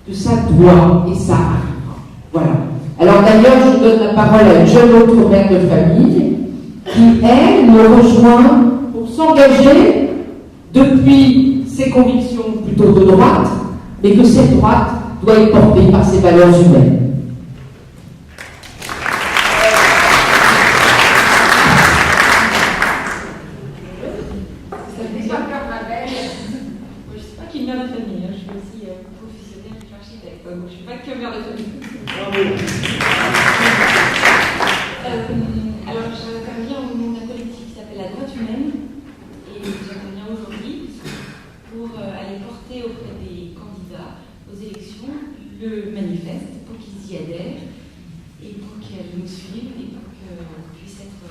que ça doit et ça arrivera. Voilà. Alors d'ailleurs, je donne la parole à une jeune autre mère de famille qui, elle, me rejoint pour s'engager depuis ses convictions plutôt de droite, mais que cette droite doit être portée par ses valeurs humaines. Alors, j'interviens au nom d'un collectif qui s'appelle La Droite Humaine et j'interviens aujourd'hui pour aller porter auprès des candidats aux élections le manifeste pour qu'ils y adhèrent et pour qu'ils nous suivent et pour qu'on puisse être.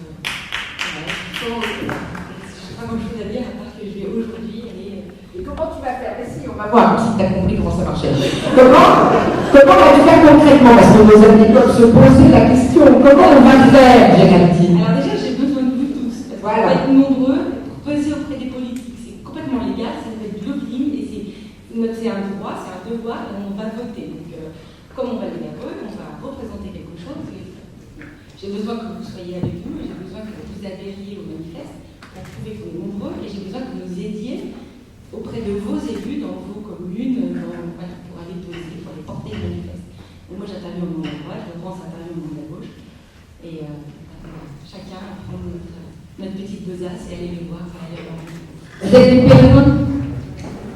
Je n'ai pas grand-chose à dire à part que je vais aujourd'hui aller. Et comment tu vas faire? Mais si, on va voir si tu as compris comment ça marchait. Comment vas-tu faire concrètement? Parce que nos amis peuvent se poser la question. Comment on va faire, Géraldine? Alors déjà, j'ai besoin de vous tous. Parce qu'on va être nombreux pour peser auprès des politiques. C'est complètement légal, ça s'appelle du lobbying et c'est un droit, c'est un devoir et on va voter. Donc, comme on va les nerveux, on va représenter quelque chose. J'ai besoin que vous soyez avec nous, j'ai besoin que vous adhériez au manifeste pour prouver qu'on est nombreux et j'ai besoin que vous nous aidiez auprès de vos élus dans vos communes pour aller poser, pour aller porter le manifeste. Donc moi j'interviens au nom de la droite, le grand s'intervient au nom de la gauche et chacun prend notre petite besace et aller les voir aller leur vie. Vous êtes des pèlerins.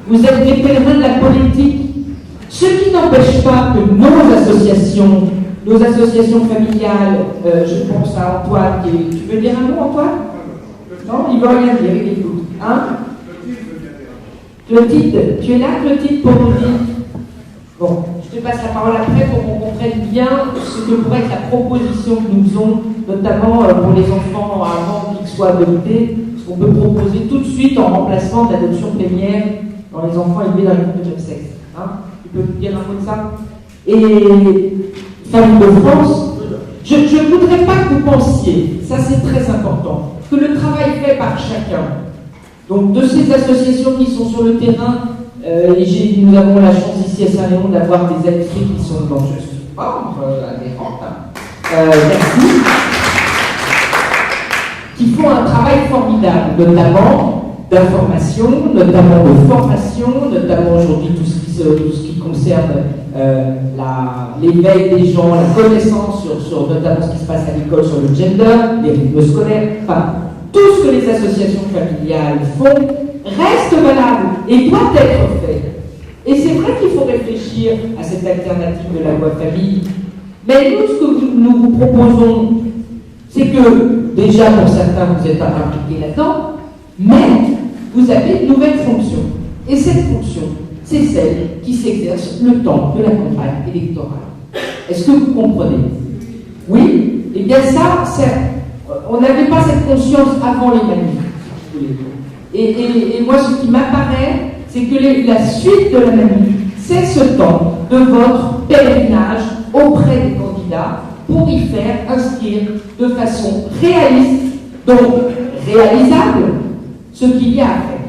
Vous êtes des pèlerins de la politique. Ce qui n'empêche pas que nos associations familiales, je pense à Antoine, tu veux dire un mot, Antoine? Non, il ne va rien dire, il écoute. Hein? Clotilde, tu es là, Clotilde, pour nous dire? Bon, je te passe la parole après pour qu'on comprenne bien ce que pourrait être la proposition que nous faisons, notamment pour les enfants avant qu'ils soient adoptés, ce qu'on peut proposer tout de suite en remplacement de l'adoption plénière dans les enfants élevés dans les groupes de même sexe. Hein? Tu peux dire un mot de ça? Et Famille de France, je ne voudrais pas que vous pensiez, ça c'est très important, que le travail fait par chacun, donc de ces associations qui sont sur le terrain, et nous avons la chance ici à Saint-Léon d'avoir des actrices qui sont dans je suis membre adhérente, merci, qui font un travail formidable, notamment d'information, notamment de formation, notamment aujourd'hui tout ce qui concerne l'éveil des gens, la connaissance sur notamment ce qui se passe à l'école sur le gender, les rythmes scolaires, enfin, tout ce que les associations familiales font reste valable et doit être fait. Et c'est vrai qu'il faut réfléchir à cette alternative de la loi famille. Mais nous, ce que nous vous proposons, c'est que, déjà pour certains, vous êtes impliqués là-dedans, mais vous avez une nouvelle fonction. Et cette fonction, c'est celle qui s'exerce le temps de la campagne électorale. Est-ce que vous comprenez? Oui? Eh bien ça, on n'avait pas cette conscience avant les manifs. Et moi, ce qui m'apparaît, c'est que la suite de la manif, c'est ce temps de votre pèlerinage auprès des candidats pour y faire inscrire de façon réaliste, donc réalisable, ce qu'il y a à faire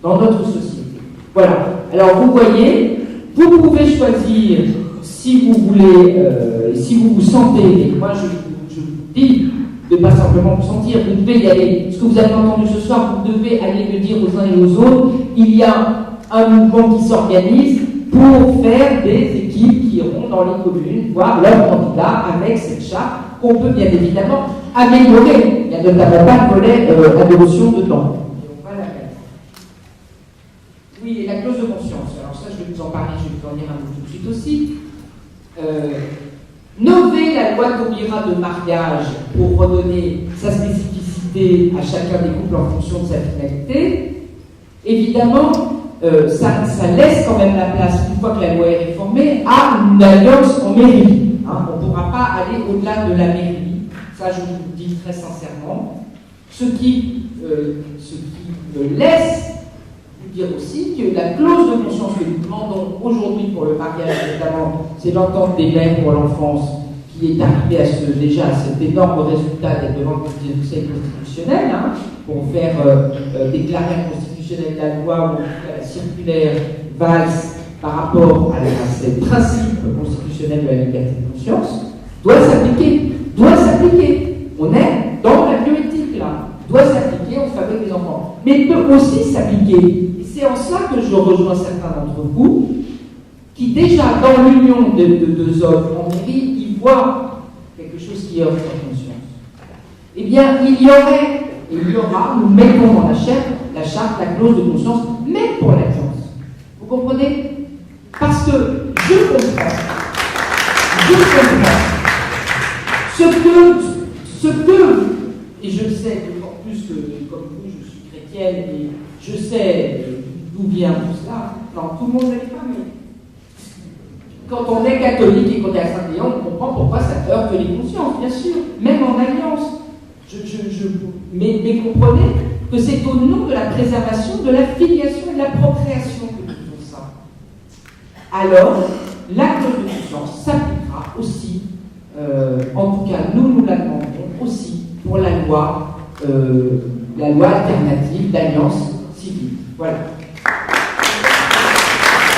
dans notre société. Voilà. Alors vous voyez, vous pouvez choisir si vous voulez, si vous vous sentez, et moi je vous dis de pas simplement vous sentir, vous devez y aller. Ce que vous avez entendu ce soir, vous devez aller le dire aux uns et aux autres. Il y a un mouvement qui s'organise pour faire des équipes qui iront dans les communes voir leurs candidats avec cette charte qu'on peut bien évidemment améliorer. Il n'y a notamment pas de volet adoption dedans. Oui, et la clause de conscience. Alors ça, je vais vous en parler, je vais vous en dire un peu tout de suite aussi. Nover la loi Taubira de mariage pour redonner sa spécificité à chacun des couples en fonction de sa finalité, évidemment, ça laisse quand même la place, une fois que la loi est réformée, à une alliance en mairie. Hein. On ne pourra pas aller au-delà de la mairie, ça je vous le dis très sincèrement. Ce qui me laisse vous dire aussi que la clause de conscience que nous demandons aujourd'hui pour le mariage, notamment, c'est l'entente des mères pour l'enfance, qui est arrivée déjà à cet énorme résultat d'être devant le Conseil constitutionnel, hein, pour faire déclarer inconstitutionnelle la loi ou en tout cas la circulaire Valls par rapport à ces principes constitutionnels de la liberté de conscience, doit s'appliquer. On est dans la bioéthique là, doit s'appliquer en faveur des enfants, mais peut aussi s'appliquer. Et c'est en cela que je rejoins certains d'entre vous qui déjà dans l'union de deux hommes en mairie, ils voient quelque chose qui offre leur conscience. Eh bien, il y aura, nous mettons dans la charte, la clause de conscience, même pour l'alliance. Vous comprenez? Parce que je comprends ce que, et je le sais d'autant plus que, comme vous, je suis chrétienne et je sais d'où vient tout cela. Non, tout le monde n'est pas, mais quand on est catholique et qu'on est à Saint-Léon, on comprend pourquoi ça heurte les consciences, bien sûr, même en alliance. Mais comprenez que c'est au nom de la préservation, de la filiation et de la procréation que nous faisons ça. Alors, l'acte de conscience s'appliquera aussi, en tout cas, nous la demandons aussi pour la loi alternative d'alliance civile. Voilà.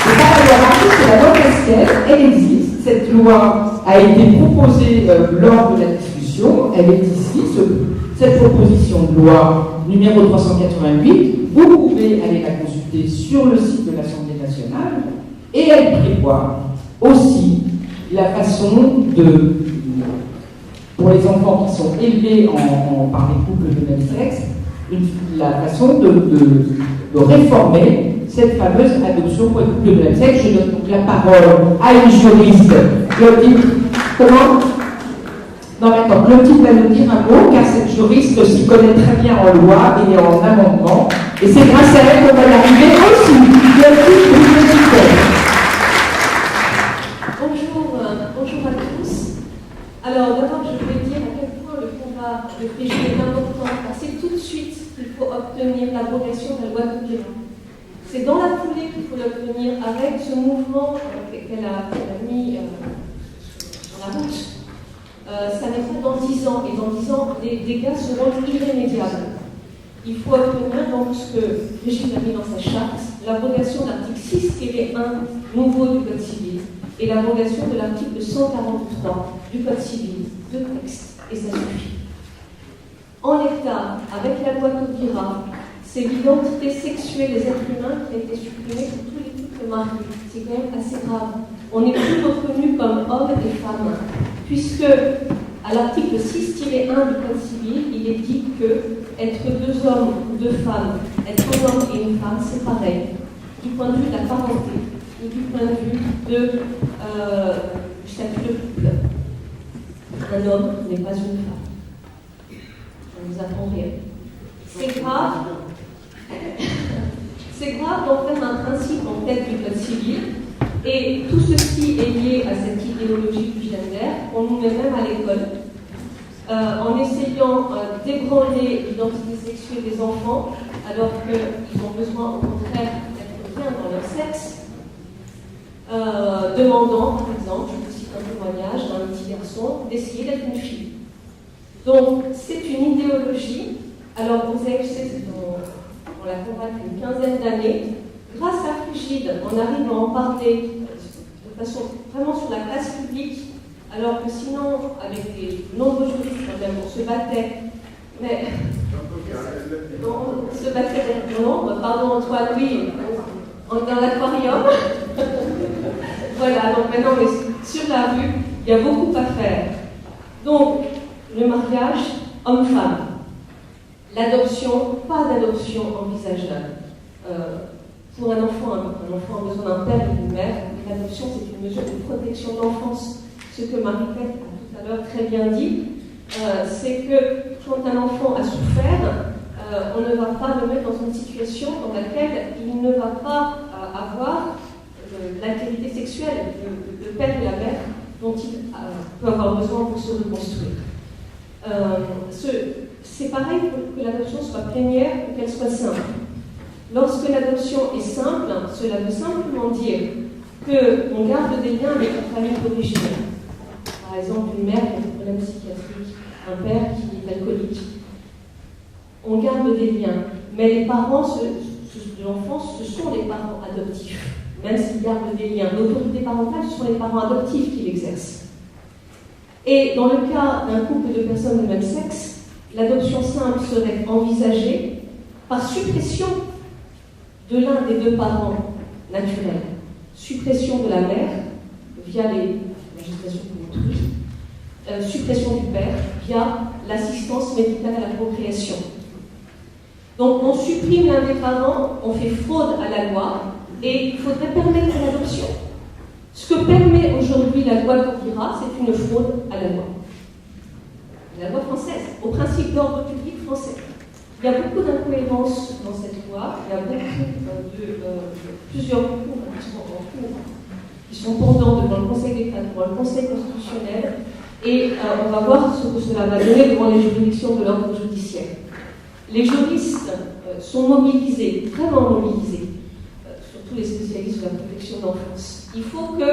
C'est pas la loi Marcus, c'est la loi Castel, elle existe. Cette loi a été proposée lors de la discussion, elle est ici, cette proposition de loi numéro 388, vous pouvez aller la consulter sur le site de l'Assemblée nationale, et elle prévoit aussi la façon pour les enfants qui sont élevés par des couples de même sexe, la façon de réformer cette fameuse adoption pour les couples de même sexe. Je donne donc la parole à une juriste. Clotilde, comment? Non, mais attends, Clotilde va nous dire un mot, car cette juriste s'y connaît très bien en loi et en amendement, et c'est grâce à elle qu'on va y arriver aussi. Clotilde, vous êtes Bonjour à tous. Alors d'abord je voulais dire à quel point le combat de Brigitte est important, car c'est tout de suite qu'il faut obtenir l'abrogation de la loi Taubira. C'est dans la foulée qu'il faut l'obtenir avec ce mouvement qu'elle a mis sur la route. Ça n'est pas dans 10 ans, et dans 10 ans les dégâts seront irrémédiables. Il faut obtenir donc ce que Brigitte a mis dans sa charte, l'abrogation de l'article 6-1 nouveau du Code civil et l'abrogation de l'article 143 du Code civil, deux textes, et ça suffit. En l'état, avec la loi Taubira, c'est l'identité sexuelle des êtres humains qui a été supprimée pour tous les couples mariés. C'est quand même assez grave. On n'est plus reconnus comme hommes et femmes, puisque à l'article 6-1 du Code civil, il est dit que être deux hommes ou deux femmes, être un homme et une femme, c'est pareil, du point de vue de la parenté ou du point de vue du statut de couple. Un homme n'est pas une femme. Je vous apprends rien. C'est grave. C'est grave d'en faire un principe en tête du Code civil, et tout ceci est lié à cette idéologie du gender qu'on nous met même à l'école, en essayant d'ébranler l'identité sexuelle des enfants, alors qu'ils ont besoin au contraire d'être bien dans leur sexe, demandant, par exemple, je vous cite un témoignage d'un petit garçon d'essayer d'être une fille. Donc, c'est une idéologie. Alors, vous avez, on l'a combattu une quinzaine d'années. Grâce à Frigide, on arrive à en parler de façon vraiment sur la place publique, alors que sinon, avec des nombreux juristes, quand même, on se battait. Mais. On se battait non, pardon Antoine, oui, dans l'aquarium. Voilà, donc maintenant, on est sur la rue, il y a beaucoup à faire. Donc, le mariage, homme-femme. L'adoption, pas d'adoption envisageable. Pour un enfant a besoin d'un père et d'une mère. L'adoption, c'est une mesure de protection de l'enfance. Ce que Marie-Pète a tout à l'heure très bien dit, c'est que quand un enfant a souffert, on ne va pas le mettre dans une situation dans laquelle il ne va pas avoir l'altérité sexuelle de père et la mère dont il peut avoir besoin pour se reconstruire. C'est pareil pour que l'adoption soit plénière ou qu'elle soit simple. Lorsque l'adoption est simple, cela veut simplement dire qu'on garde des liens avec la famille d'origine. Par exemple, une mère qui a des problèmes psychiatriques, un père qui est alcoolique. On garde des liens, mais les parents de l'enfance, ce sont les parents adoptifs, même s'ils gardent des liens. L'autorité parentale, ce sont les parents adoptifs qui l'exercent. Et dans le cas d'un couple de personnes de même sexe, l'adoption simple serait envisagée par suppression de l'un des deux parents naturels. Suppression de la mère via la gestation pour autrui, suppression du père via l'assistance médicale à la procréation. Donc on supprime l'un des parents, on fait fraude à la loi, et il faudrait permettre l'adoption. Ce que permet aujourd'hui la loi Taubira, c'est une fraude à la loi. La loi française, au principe d'ordre public français. Il y a beaucoup d'incohérences dans cette loi, il y a plusieurs recours qui sont en cours, qui sont pendants devant le Conseil d'État, devant le Conseil constitutionnel, et on va voir ce que cela va donner devant les juridictions de l'ordre judiciaire. Les juristes sont mobilisés, vraiment mobilisés, surtout les spécialistes de la protection de l'enfance. Il faut que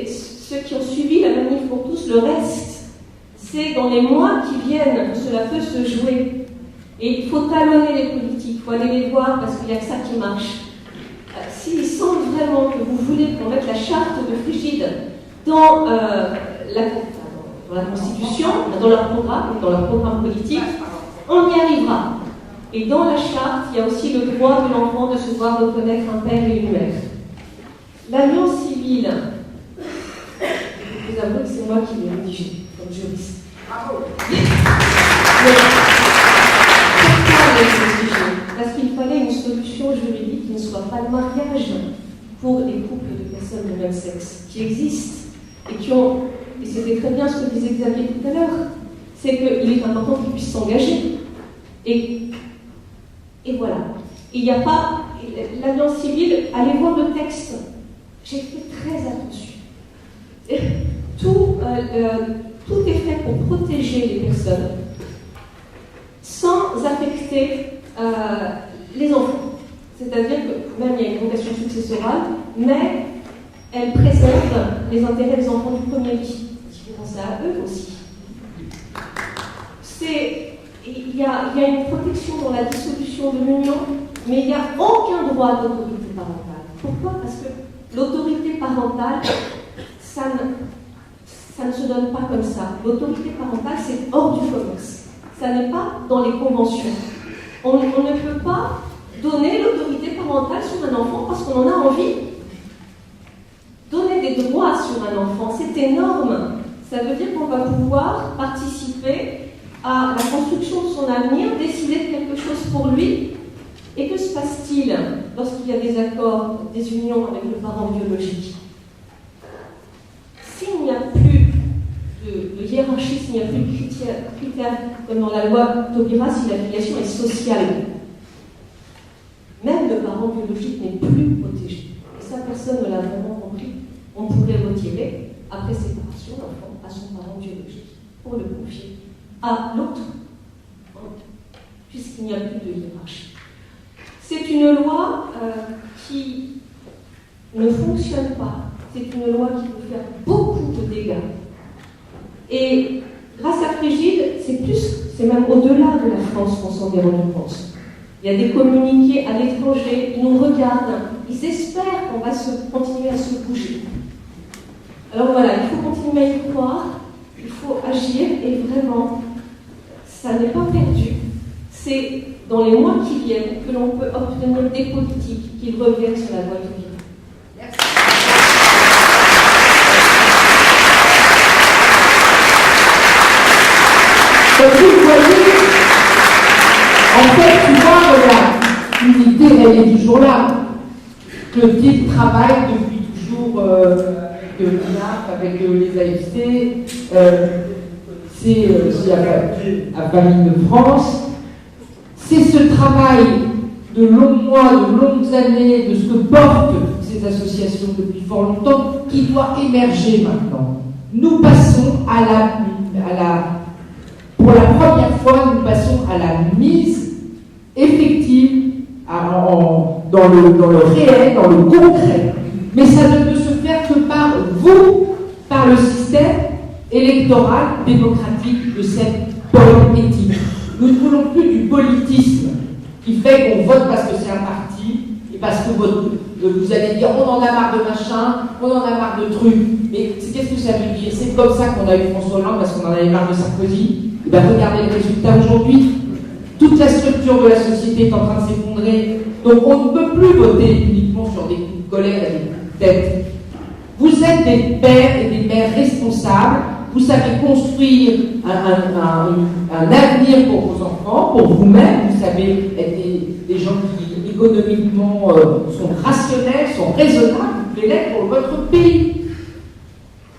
ceux qui ont suivi la manif pour tous, le reste, c'est dans les mois qui viennent que cela peut se jouer. Et il faut talonner les politiques, il faut aller les voir parce qu'il n'y a que ça qui marche. S'ils sentent vraiment que vous voulez qu'on mette la charte de Frigide dans la Constitution, dans leur programme politique, on y arrivera. Et dans la charte, il y a aussi le droit de l'enfant de se voir reconnaître un père et une mère. L'alliance civile, je vous avoue que c'est moi qui l'ai rédigée comme juriste. Bravo. Parce qu'il fallait une solution juridique qui ne soit pas le mariage pour les couples de personnes de même sexe qui existent et qui ont, et c'était très bien ce que disait Xavier tout à l'heure, c'est qu'il est important qu'ils puissent s'engager. Et voilà. Il n'y a pas l'alliance civile, allez voir le texte. J'ai fait très attention. Tout est fait pour protéger les personnes sans affecter les enfants. C'est-à-dire que même il y a une vocation successorale, mais elle préserve les intérêts des enfants du premier lit. Il faut penser à eux aussi. Il y a une protection dans la dissolution de l'union, mais il n'y a aucun droit d'autorité parentale. Pourquoi? Parce que l'autorité parentale, ça ne se donne pas comme ça. L'autorité parentale, c'est hors du commerce. Ça n'est pas dans les conventions. On ne peut pas donner l'autorité parentale sur un enfant parce qu'on en a envie. Donner des droits sur un enfant, c'est énorme. Ça veut dire qu'on va pouvoir participer à la construction de son avenir, décider de quelque chose pour lui. Et que se passe-t-il lorsqu'il y a des accords, des unions avec le parent biologique? S'il n'y a plus de hiérarchie, s'il n'y a plus de critères comme dans la loi Taubira, si la filiation est sociale, même le parent biologique n'est plus protégé. Et ça, personne ne l'a vraiment compris. On pourrait retirer, après séparation, l'enfant à son parent biologique pour le confier à l'autre, puisqu'il n'y a plus de hiérarchie. C'est une loi qui ne fonctionne pas. C'est une loi qui peut faire beaucoup de dégâts. Et grâce à Frigide, c'est même au-delà de la France qu'on s'en est rendu compte. Il y a des communiqués à l'étranger, ils nous regardent, ils espèrent qu'on va continuer à se bouger. Alors voilà, il faut continuer à y croire, il faut agir, et vraiment, ça n'est pas perdu. C'est dans les mois qui viennent que l'on peut obtenir des politiques qui reviennent sur la voie du vivre. Merci. Donc vous voyez, en fait, tu vois, l'unité, elle est toujours là. Clotilde travaille depuis toujours avec l'INAF, avec les AFC, c'est aussi à Paris de France. C'est ce travail de longs mois, de longues années, de ce que portent ces associations depuis fort longtemps, qui doit émerger maintenant. Nous passons pour la première fois, nous passons à la mise effective dans le réel, dans le concret. Mais ça ne peut se faire que par vous, par le système électoral démocratique de cette politique. Nous ne voulons plus du politisme qui fait qu'on vote parce que c'est un parti et parce que vous allez dire on en a marre de machin, on en a marre de trucs. Mais qu'est-ce que ça veut dire? C'est comme ça qu'on a eu François Hollande parce qu'on en avait marre de Sarkozy. Et bien regardez le résultat aujourd'hui. Toute la structure de la société est en train de s'effondrer. Donc on ne peut plus voter uniquement sur des coups de colère et des coups de tête. Vous êtes des pères et des mères responsables. Vous savez construire un avenir pour vos enfants, pour vous-même. Vous savez être des gens qui économiquement sont rationnels, sont raisonnables. Vous pouvez l'être pour votre pays.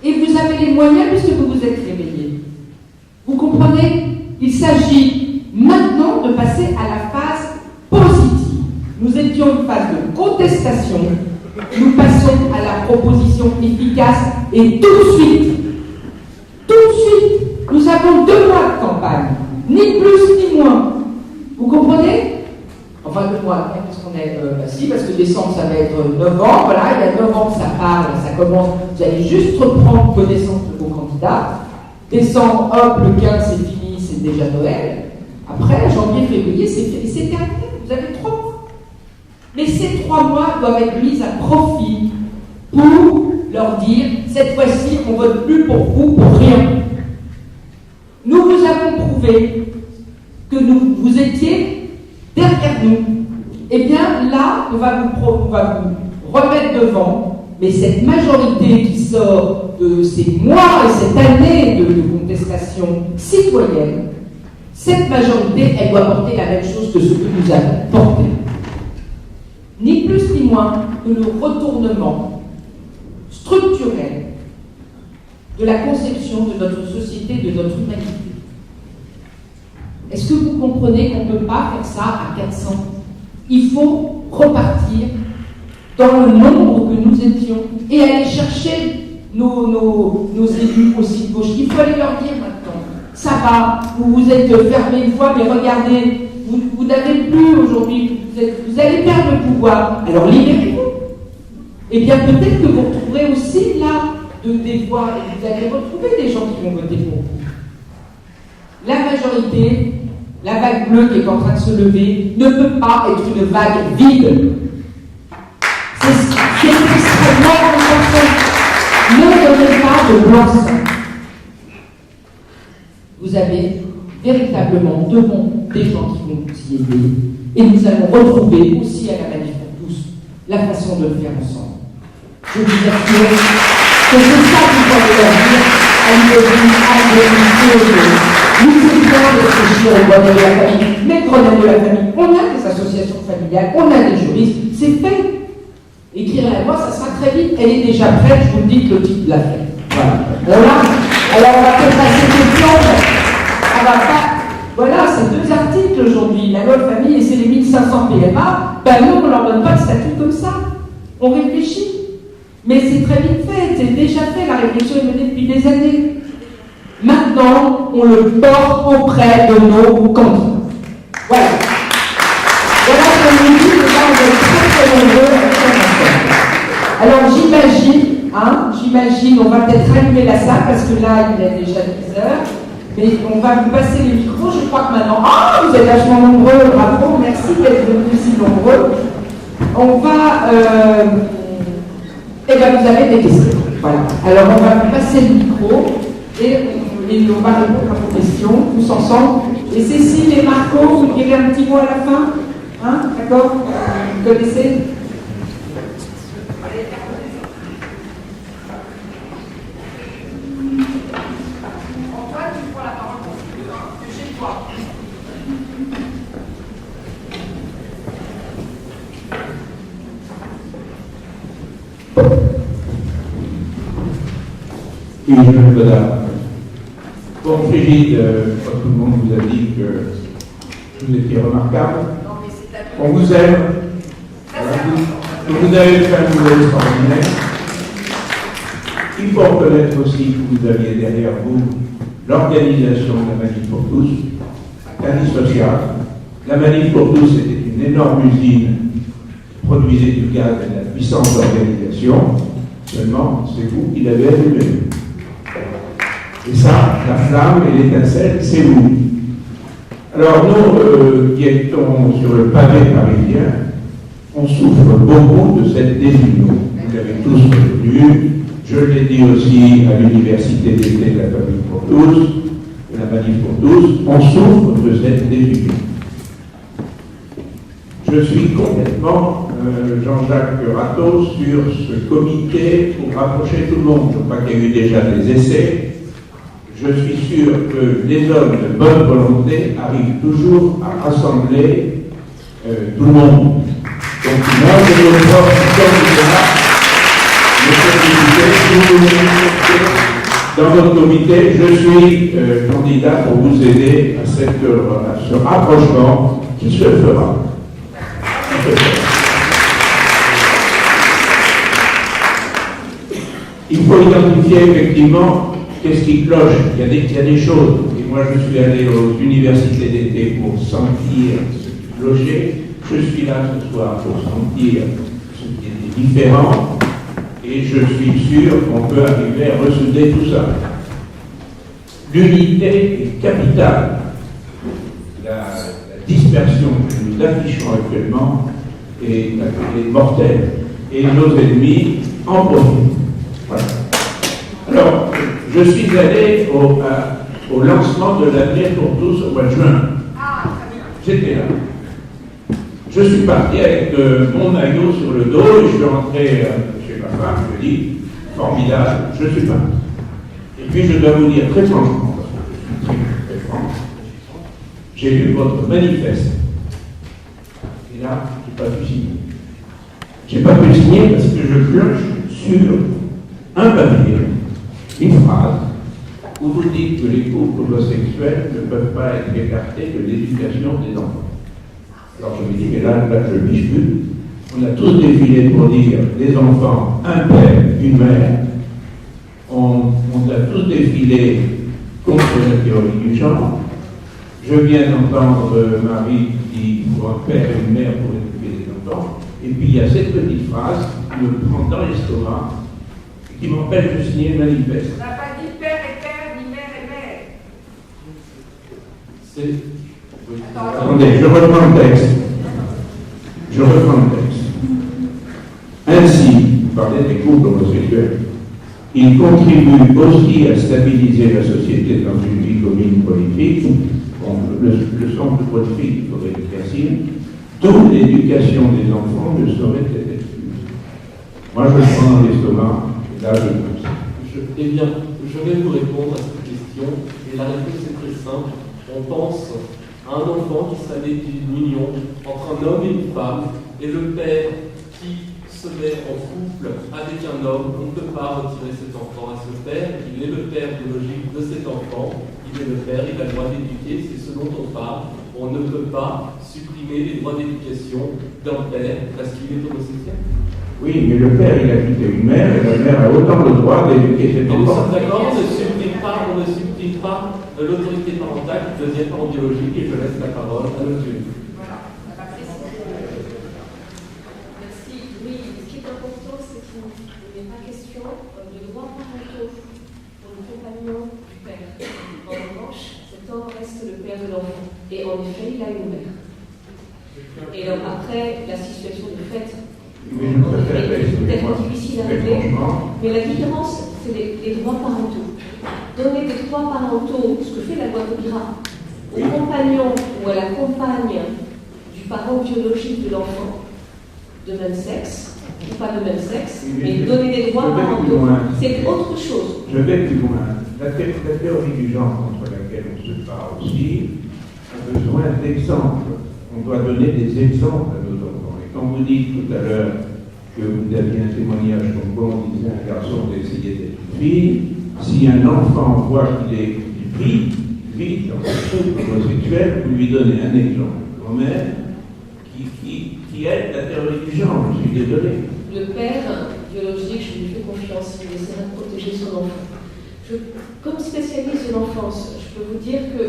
Et vous avez les moyens puisque vous vous êtes réveillés. Vous comprenez? Il s'agit maintenant de passer à la phase positive. Nous étions en phase de contestation. Nous passons à la proposition efficace et tout de suite, nous avons 2 mois de campagne, ni plus ni moins. Vous comprenez? Enfin 2 mois, parce qu'on est si, parce que décembre ça va être novembre, voilà, il y a novembre ça part, ça commence, vous allez juste reprendre connaissance de vos candidats. Décembre, hop, le 15 c'est fini, c'est déjà Noël. Après, janvier, février, c'est terminé, vous avez 3 mois. Mais ces 3 mois doivent être mis à profit pour leur dire, cette fois-ci, on ne vote plus pour vous, pour rien. Nous vous avons prouvé que vous étiez derrière nous. Eh bien, là, on va vous remettre devant, mais cette majorité qui sort de ces mois et cette année de contestation citoyenne, cette majorité, elle doit porter la même chose que ce que nous avons porté. Ni plus ni moins que le retournement structurel de la conception de notre société, de notre humanité. Est-ce que vous comprenez qu'on ne peut pas faire ça à 400? Il faut repartir dans le nombre que nous étions et aller chercher nos élus aussi de gauche. Il faut aller leur dire maintenant, ça va, vous vous êtes fermés une fois, mais regardez, vous n'avez plus aujourd'hui, vous allez perdre le pouvoir, alors libérez-vous. Eh bien peut-être que vous retrouverez aussi là des voix et vous allez retrouver des gens qui vont voter pour vous. La majorité, la vague bleue qui est en train de se lever, ne peut pas être une vague vide. C'est extrêmement important. Ne donnez pas de blanc-seing. Vous avez véritablement devant des gens qui vont vous y aider. Et nous allons retrouver aussi à la manif pour tous la façon de le faire ensemble. Je vous assure que c'est ça qui doit devenir à nous c'est bien de réfléchir au Grenelle de la famille. Mais le Grenelle de la famille, on a des associations familiales, on a des juristes, c'est fait. Écrire la loi, ça sera très vite. Elle est déjà prête, je vous le dis, Clotilde l'a fait. Voilà. Alors on va peut-être passer des plans. On va pas. Voilà, c'est 2 articles aujourd'hui. La loi de famille et c'est les 1500 PMA. Ben non, on ne leur donne pas de statut comme ça. On réfléchit. Mais c'est très vite fait, c'est déjà fait. La réflexion est menée depuis des années. Maintenant, on le porte auprès de nos candidats. Voilà. Voilà ce que nous dit, on est très très nombreux. Alors j'imagine, hein, j'imagine, on va peut-être rallumer la salle parce que là, il est déjà 10 heures. Mais on va vous passer les micros, je crois que maintenant... Ah, vous êtes vachement nombreux, bravo, merci d'être venus si nombreux. On va... Eh bien, vous avez des questions. Voilà. Alors, on va vous passer le micro et on va répondre à vos questions, tous ensemble. Et Cécile et Marco, vous direz un petit mot à la fin, hein, d'accord? Vous connaissez? Antoine, tu prends la parole pour que chez toi. Oui, madame. Bon, Frigide, pas tout le monde vous a dit que vous étiez remarquable. On vous aime. Vous avez fait un boulot extraordinaire. Il faut reconnaître aussi que vous aviez derrière vous l'organisation de la Manif pour tous, indissociable. La Manif pour tous était une énorme usine qui produisait du gaz et de la puissance d'organisation. Seulement, c'est vous qui l'avez allumé. Et ça, la flamme et l'étincelle, c'est vous. Alors nous, qui étions sur le pavé parisien, on souffre beaucoup de cette désunion. Vous l'avez tous retenu. Je l'ai dit aussi à l'université d'été de la Famille pour tous, de la Manif pour tous. On souffre de cette désunion. Je suis complètement Jean-Jacques Rateau sur ce comité pour rapprocher tout le monde. Je crois qu'il y a eu déjà des essais. Je suis sûr que les hommes de bonne volonté arrivent toujours à rassembler tout le monde. Donc, moi, je me porte dans votre comité, je suis candidat pour vous aider à ce rapprochement qui se fera. Il faut identifier effectivement qu'est-ce qui cloche. Il y a des choses. Et moi, je suis allé aux universités d'été pour sentir ce qui clochait. Je suis là ce soir pour sentir ce qui était différent. Et je suis sûr qu'on peut arriver à ressouder tout ça. L'unité est capitale. La dispersion que nous affichons actuellement est mortelle. Et nos ennemis en profitent. Voilà. Alors, je suis allé au lancement de l'avenir pour tous au mois de juin. J'étais là. Je suis parti avec mon maillot sur le dos et je suis rentré chez ma femme, je lui ai dit, formidable, je suis parti. Et puis je dois vous dire très franchement, parce que je suis très franc, j'ai lu votre manifeste. Et là, je n'ai pas pu signer. Je n'ai pas pu signer parce que je cloche sur un papier, une phrase, où vous dites que les couples homosexuels ne peuvent pas être écartés de l'éducation des enfants. Alors je me dis, mais là je ne biche plus. On a tous défilé pour dire les enfants, un père, une mère. On a tous défilé contre la théorie du genre. Je viens d'entendre Marie qui dit pour un père et une mère pour éduquer les enfants. Et puis il y a cette petite phrase qui me prend dans l'estomac et qui m'empêche de signer le manifeste. On n'a pas dit père et père, ni mère et mère. C'est... Oui. Attendez, je reprends le texte. Ainsi, vous parlez des couples homosexuels, ils contribuent aussi à stabiliser la société dans une vie commune politique. Bon, le centre politique, il faudrait le préciser. Toute l'éducation des enfants ne saurait être exclue. Moi, je le prends dans l'estomac, et là, Eh bien, je vais vous répondre à cette question, et la réponse est très simple. On pense à un enfant qui serait né d'une union entre un homme et une femme, et le père qui se met en couple avec un homme, on ne peut pas retirer cet enfant à ce père, il est le père biologique de cet enfant, il est le père, il a le droit d'éduquer, c'est ce dont on parle. On ne peut pas supprimer les droits d'éducation d'un père parce qu'il est homosexuel. Oui, mais le père, il a quitté une mère, et la mère a autant le droit d'éduquer cet enfant. Nous sommes d'accord, on ne supprime pas l'autorité parentale du deuxième parent biologique, et je laisse la parole à monsieur. Voilà, on n'a pas précisé. Merci. Oui, ce qui est important, c'est qu'il n'est pas question de droits parentaux pour le compagnon du père. En revanche, cet homme reste le père de l'enfant. Et en effet, il a une mère. Et alors après, la situation de fait, peut-être difficile à régler, mais la différence, c'est les droits parentaux. Donner des droits parentaux, ce que fait la loi Taubira, au compagnon ou à la compagne du parent biologique de l'enfant de même sexe, ou pas de même sexe, mais donner des droits parentaux, c'est autre chose. Je vais plus loin. La théorie du genre contre laquelle on se bat aussi a besoin d'exemples. On doit donner des exemples à nos enfants. Et quand vous dites tout à l'heure que vous aviez un témoignage comme quoi on disait un garçon d'essayer d'être une fille, si un enfant voit qu'il vit dans un truc homosexuel, vous lui donnez un exemple quand même qui aide la théorie du genre, je suis désolé. Le père biologique, je lui fais confiance, il essaiera de protéger son enfant. Comme spécialiste de l'enfance, je peux vous dire que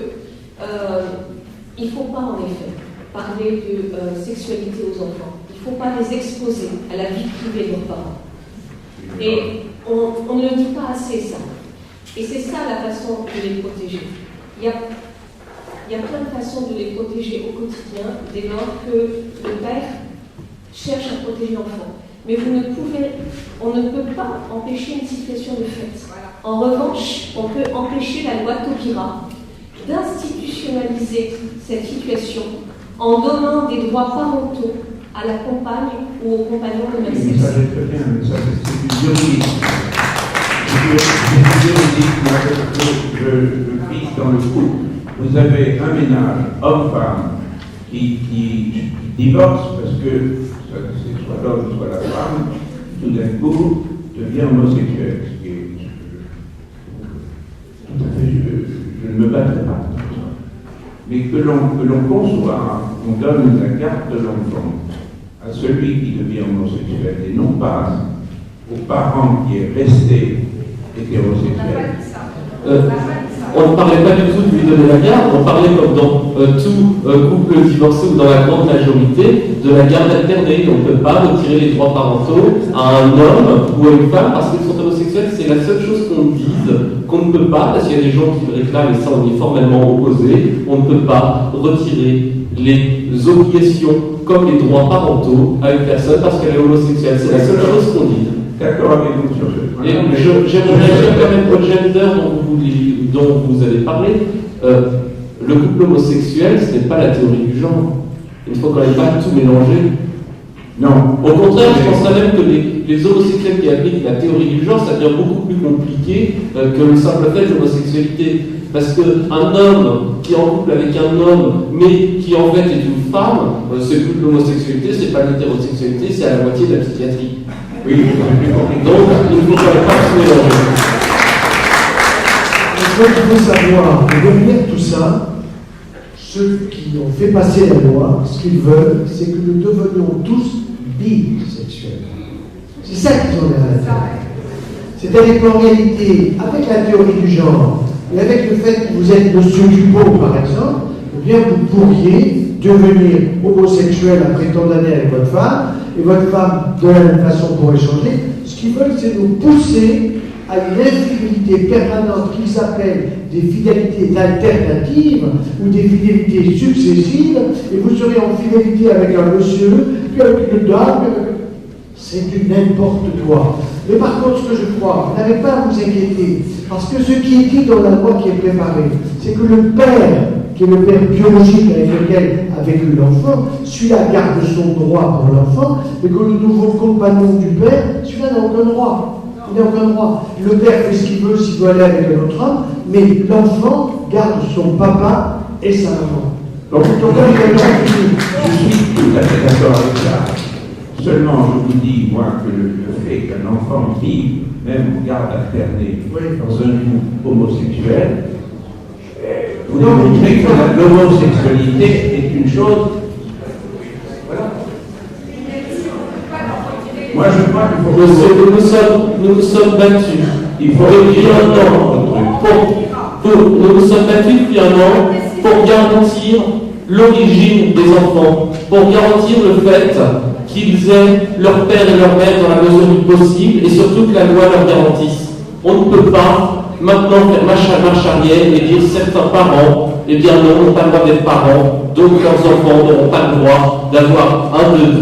il ne faut pas en effet parler de sexualité aux enfants. Il ne faut pas les exposer à la vie privée de leurs parents. Et on ne le dit pas assez ça. Et c'est ça la façon de les protéger. Il y a plein de façons de les protéger au quotidien dès lors que le père cherche à protéger l'enfant. Mais on ne peut pas empêcher une situation de fait. En revanche, on peut empêcher la loi Taubira d'institutionnaliser cette situation en donnant des droits parentaux à la compagne ou au compagnon de même sexe. Ça, c'est très bien, mais ça, c'est du juridique. Je prise dans le couple. Vous avez un ménage, homme-femme, qui divorce parce que c'est soit l'homme, soit la femme, tout d'un coup devient homosexuel. Ce qui est, tout à fait, je ne me battrai pas. Mais que l'on conçoit, on donne la carte de l'enfant à celui qui devient homosexuel et non pas au parent qui est resté hétérosexuel. On ne parlait pas du tout de lui donner la garde, on parlait comme dans tout couple divorcé ou dans la grande majorité de la garde alternée. On ne peut pas retirer les droits parentaux à un homme ou à une femme parce qu'ils sont homosexuels. C'est la seule chose qu'on dise qu'on ne peut pas, parce qu'il y a des gens qui le réclament et ça on est formellement opposé. On ne peut pas retirer les obligations comme les droits parentaux à une personne parce qu'elle est homosexuelle. C'est la seule chose qu'on dit. D'accord avec vous sur ce point. Et j'aimerais réagir quand même au gender dont vous avez parlé. Le couple homosexuel, ce n'est pas la théorie du genre. Il ne faut quand même pas tout mélanger. Non. Au contraire, je penserais même que les homosexuels qui appliquent la théorie du genre, ça devient beaucoup plus compliqué que le simple fait de l'homosexualité. Parce qu'un homme qui est en couple avec un homme, mais qui en fait est une femme, c'est plus de l'homosexualité, c'est pas de l'hétérosexualité, c'est à la moitié de la psychiatrie. Oui, donc il ne faut quand même pas se mélanger. Ce qu'il faut savoir, et derrière tout ça, ceux qui ont fait passer la loi, ce qu'ils veulent, c'est que nous devenions tous bisexuels. C'est ça qu'ils ont derrière la tête. C'est-à-dire qu'en réalité, avec la théorie du genre, et avec le fait que vous êtes monsieur Dupont, par exemple, eh bien vous pourriez devenir homosexuel après tant d'années avec votre femme, et votre femme, de la même façon, pourrait changer. Ce qu'ils veulent, c'est nous pousser à une infidélité permanente qu'ils appellent des fidélités alternatives ou des fidélités successives, et vous serez en fidélité avec un monsieur, puis avec une dame, c'est du n'importe quoi. Mais par contre, ce que je crois, vous n'avez pas à vous inquiéter, parce que ce qui est dit dans la loi qui est préparée, c'est que le père, qui est le père biologique avec lequel a vécu l'enfant, celui-là garde son droit pour l'enfant, mais que le nouveau compagnon du père, celui-là n'a aucun droit. Il n'a aucun droit. Le père fait ce qu'il veut s'il veut aller avec un autre homme, mais l'enfant garde son papa et sa maman. Donc, je suis tout à fait d'accord avec ça. Seulement, je vous dis, moi, que le fait qu'un enfant vive, même en garde alternée, dans un couple homosexuel, vous démontrez que l'homosexualité est une chose. Voilà. Moi, je crois qu'il faut. Nous nous sommes battus. Il faut depuis un an. Nous nous sommes battus depuis un an pour garantir l'origine des enfants, pour garantir le fait qu'ils aient leur père et leur mère dans la mesure du possible et surtout que la loi leur garantisse. On ne peut pas maintenant faire marche arrière et dire certains parents, eh bien non, n'ont pas le droit d'être parents, donc leurs enfants n'auront pas le droit d'avoir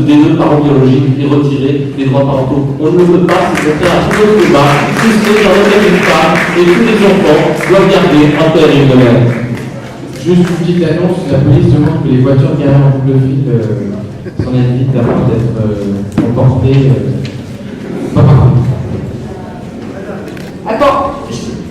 des deux parents biologiques et retirer les droits parentaux. On ne le peut pas, c'est contraire à tout notre débat, si ce n'est dans une femme et tous les enfants doivent garder un père et une mère. Juste une petite annonce, la police demande que les voitures garées en double fil s'en évitent avant d'être emportées. Pas par contre. Attends,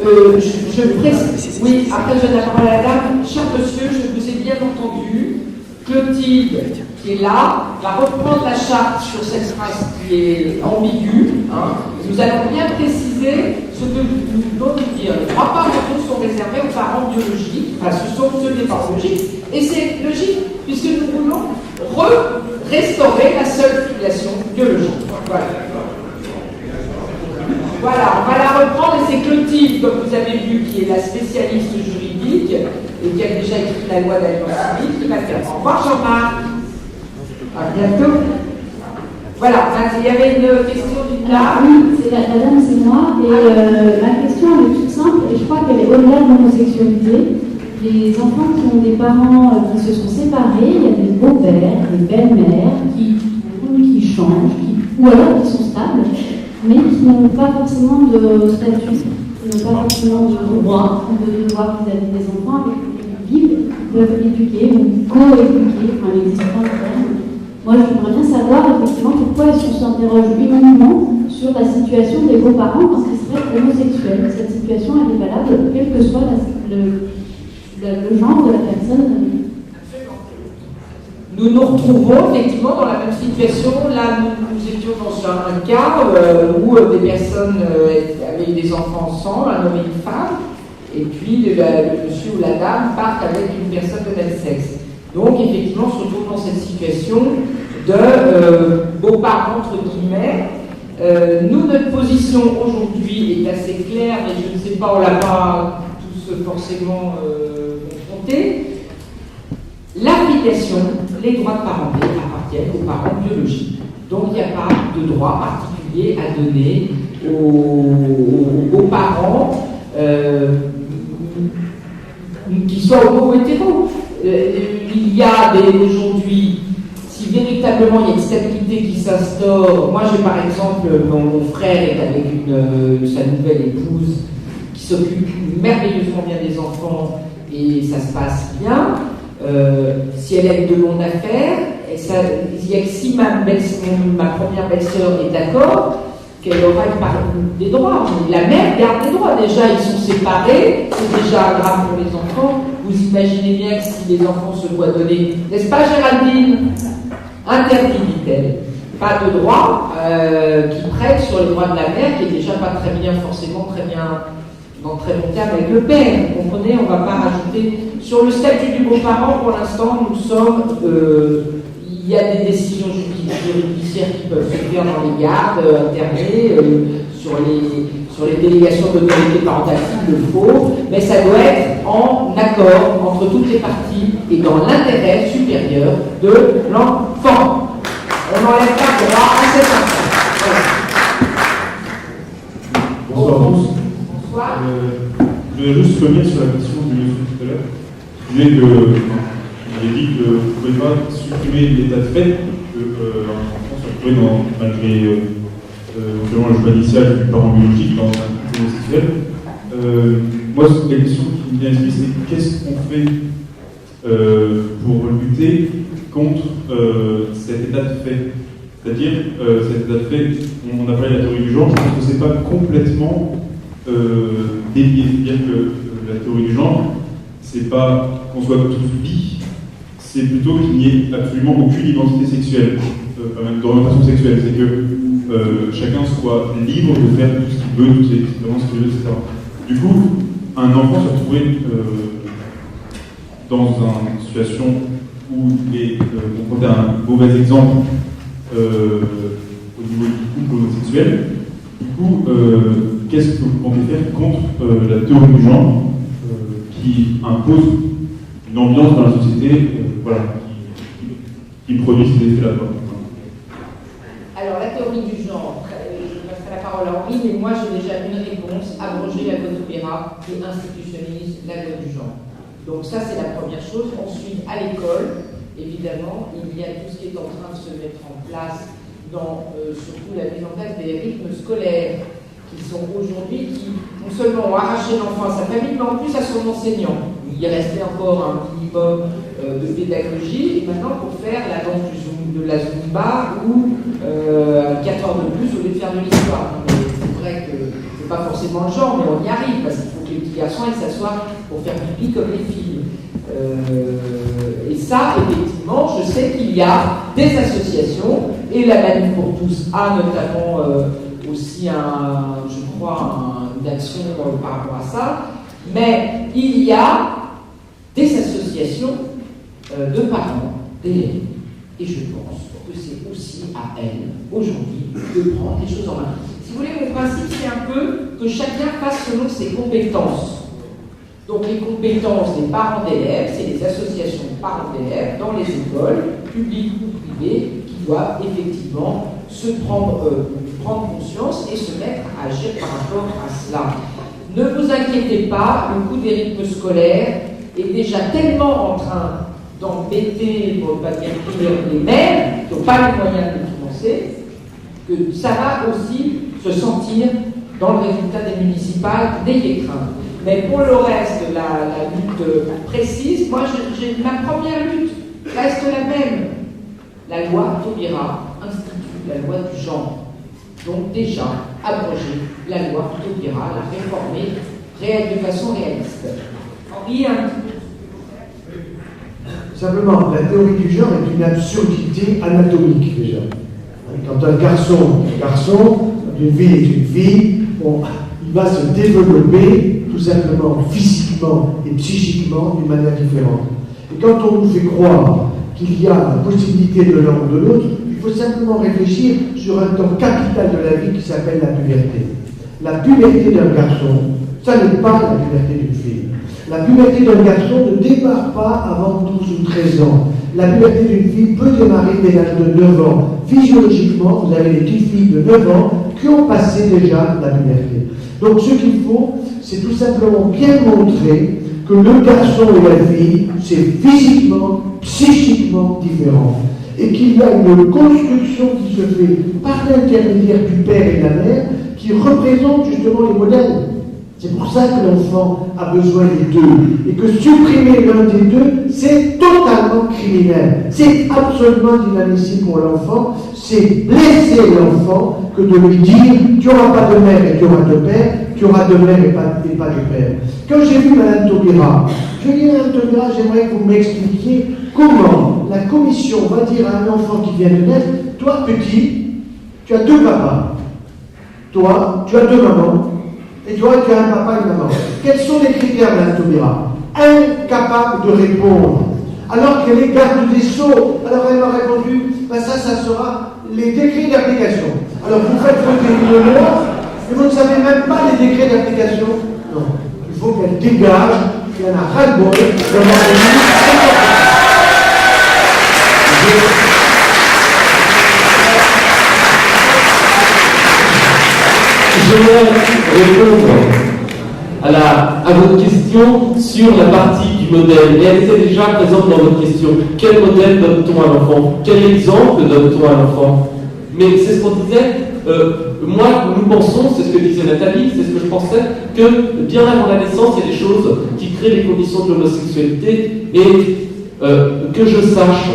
je précise. Oui, après je donne la parole à la dame. Cher monsieur, je vous ai bien entendu. Clotilde, qui est là, va reprendre la charte sur cette phrase qui est ambiguë. Hein. Nous allons bien préciser ce que nous devons dire. Les droits parentaux sont réservés aux parents biologiques, enfin ce sont ceux des parents biologiques, et c'est logique, puisque nous voulons restaurer la seule filiation biologique. Voilà. Voilà, on va la reprendre et c'est Clotilde, comme vous avez vu, qui est la spécialiste juridique et qui a déjà écrit la loi d'alliance civile, qui va le faire. Au revoir Jean-Marc. À bientôt. Voilà, il y avait une question d'une dame. Oui, c'est la dame, c'est moi. Et ma question elle est toute simple et je crois qu'elle est au-delà de l'homosexualité. Les enfants qui ont des parents qui se sont séparés, il y a des beaux-pères, des belles-mères qui changent, ou alors qui sont stables, mais qui n'ont pas forcément de statut, qui n'ont pas forcément de droit ou de devoir vis-à-vis des enfants avec lesquels ils vivent, ils peuvent éduquer ou co-éduquer, enfin, il n'existe pas de terme. Moi, j'aimerais bien savoir effectivement pourquoi est-ce qu'on s'interroge uniquement sur la situation des beaux-parents quand ils seraient homosexuels. Cette situation, elle est valable, quel que soit le genre de la personne. Nous nous retrouvons effectivement dans la même situation. Là, nous étions dans un cas où des personnes avaient des enfants ensemble, un homme et une femme, et puis le monsieur ou la dame partent avec une personne de même sexe. Donc, effectivement, on se retrouve dans cette situation de beaux-parents, entre guillemets. Nous, notre position aujourd'hui est assez claire, mais je ne sais pas, on ne l'a pas tous forcément confronté. La filiation, les droits de parenté appartiennent aux parents biologiques. Donc, il n'y a pas de droit particulier à donner aux parents qui soient homo ou hétéro. Il y a aujourd'hui, si véritablement il y a une stabilité qui s'instaure, moi j'ai par exemple, mon frère est avec sa nouvelle épouse qui s'occupe merveilleusement bien des enfants et ça se passe bien. Si elle aide de mon affaire, il y a que si ma première belle-sœur est d'accord, qu'elle aura des droits. La mère garde des droits. Déjà, ils sont séparés, c'est déjà grave pour les enfants. Vous imaginez bien que si les enfants se voient donner, n'est-ce pas Géraldine? Interdit, dit-elle. Pas de droit qui prête sur les droits de la mère, qui est déjà pas très bien, forcément très bien, dans très bon terme avec le père. Vous comprenez, on ne va pas rajouter. Sur le statut du beau-parent, pour l'instant, nous sommes. Il y a des décisions judiciaires qui peuvent se faire dans les gardes internées, sur les délégations d'autorité parentale s'il le faut, mais ça doit être en accord entre toutes les parties et dans l'intérêt supérieur de l'enfant. On n'enlève pas le droit à cet enfant. Voilà. Bonsoir à tous. Bonsoir. Je vais juste revenir sur la question du monsieur tout à l'heure. Je disais que vous avez dit que vous ne pouvez pas supprimer l'état de fait, qu'un enfant se retrouve malgré notamment le choix initial du parent biologique dans un couple homosexuel. Moi, la question qui me vient à l'esprit, c'est qu'est-ce qu'on fait pour lutter contre cet état de fait? C'est-à-dire, cet état de fait, on a parlé de la théorie du genre, je pense que ce n'est pas complètement délié. C'est-à-dire que la théorie du genre, c'est pas qu'on soit tous bi, c'est plutôt qu'il n'y ait absolument aucune identité sexuelle, même d'orientation sexuelle. C'est que chacun soit libre de faire tout ce qu'il veut, toutes les expériences qu'il veut, etc. Du coup, un enfant se retrouverait dans une situation où il est confronté à un mauvais exemple au niveau du couple homosexuel. Du coup, qu'est-ce que vous comptez faire contre la théorie du genre qui impose une ambiance dans la société qui produit ces effets-là? parole à Henri, mais moi j'ai déjà une réponse. Abroger la loi Taubira qui institutionnalise la loi du genre. Donc ça c'est la première chose. Ensuite, à l'école, évidemment, il y a tout ce qui est en train de se mettre en place dans surtout la mise en place des rythmes scolaires qui sont aujourd'hui, qui non seulement ont arraché l'enfant à sa famille, mais en plus à son enseignant. Il restait encore un minimum de pédagogie, et maintenant pour faire la danse de la Zumba ou 4 heures de plus au lieu de faire de l'histoire. C'est vrai que c'est pas forcément le genre, mais on y arrive, parce qu'il faut que les petits garçons ils s'assoient pour faire pipi comme les filles. Et ça, effectivement, je sais qu'il y a des associations, et la Manif pour tous a notamment aussi je crois, une action par rapport à ça, mais il y a des associations de parents, d'élèves, et je pense que c'est aussi à elles, aujourd'hui, de prendre les choses en main. Si vous voulez, mon principe, c'est un peu que chacun fasse selon ses compétences. Donc les compétences des parents d'élèves, c'est les associations de parents d'élèves dans les écoles, publiques ou privées, qui doivent effectivement se prendre conscience et se mettre à agir par rapport à cela. Ne vous inquiétez pas, le coût des rythmes scolaires est déjà tellement en train d'embêter, pour ne pas dire pire, les mères qui n'ont pas les moyens de le financer, que ça va aussi se sentir dans le résultat des municipales, n'ayez crainte. Mais pour le reste, la lutte précise, moi ma première lutte reste la même. La loi Taubira institue la loi du genre. Donc déjà, abroger la loi Taubira, la réformer de façon réaliste. Henri, un petit peu. Simplement, la théorie du genre est une absurdité anatomique déjà. Quand un garçon est un garçon, une fille est une fille, bon, il va se développer tout simplement physiquement et psychiquement d'une manière différente. Et quand on nous fait croire qu'il y a la possibilité de l'un ou de l'autre, il faut simplement réfléchir sur un temps capital de la vie qui s'appelle la puberté. La puberté d'un garçon, ça n'est pas la puberté d'une fille. La puberté d'un garçon ne démarre pas avant 12 ou 13 ans. La puberté d'une fille peut démarrer dès l'âge de 9 ans. Physiologiquement, vous avez des petites filles de 9 ans qui ont passé déjà la puberté. Donc ce qu'il faut, c'est tout simplement bien montrer que le garçon et la fille, c'est physiquement, psychiquement différent. Et qu'il y a une construction qui se fait par l'intermédiaire du père et de la mère qui représente justement les modèles. C'est pour ça que l'enfant a besoin des deux. Et que supprimer l'un des deux, c'est totalement criminel. C'est absolument inadmissible pour l'enfant. C'est blesser l'enfant que de lui dire tu n'auras pas de mère et tu auras de père, tu auras de mère et pas de père. Quand j'ai vu Mme Taubira, je dis à Mme Taubira, j'aimerais que vous m'expliquiez comment la commission va dire à un enfant qui vient de naître, toi petit, tu as deux papas. Toi, tu as deux mamans. Et toi, tu as un papa et une maman. Quels sont les critères, Mme Taubira? Incapable de répondre. Alors qu'elle est garde des Sceaux. Alors elle m'a répondu, ben ça sera les décrets d'application. Alors vous faites voter une loi, mais vous ne savez même pas les décrets d'application. Non. Il faut qu'elle dégage, qu'il y en a ras-le-bol. Je vais répondre à votre question sur la partie du modèle. Et elle était déjà présente dans votre question. Quel modèle donne-t-on à l'enfant? Quel exemple donne-t-on à l'enfant? Mais c'est ce qu'on disait. Moi, nous pensons, c'est ce que disait Nathalie, c'est ce que je pensais, que bien avant la naissance, il y a des choses qui créent les conditions de l'homosexualité. Et que je sache,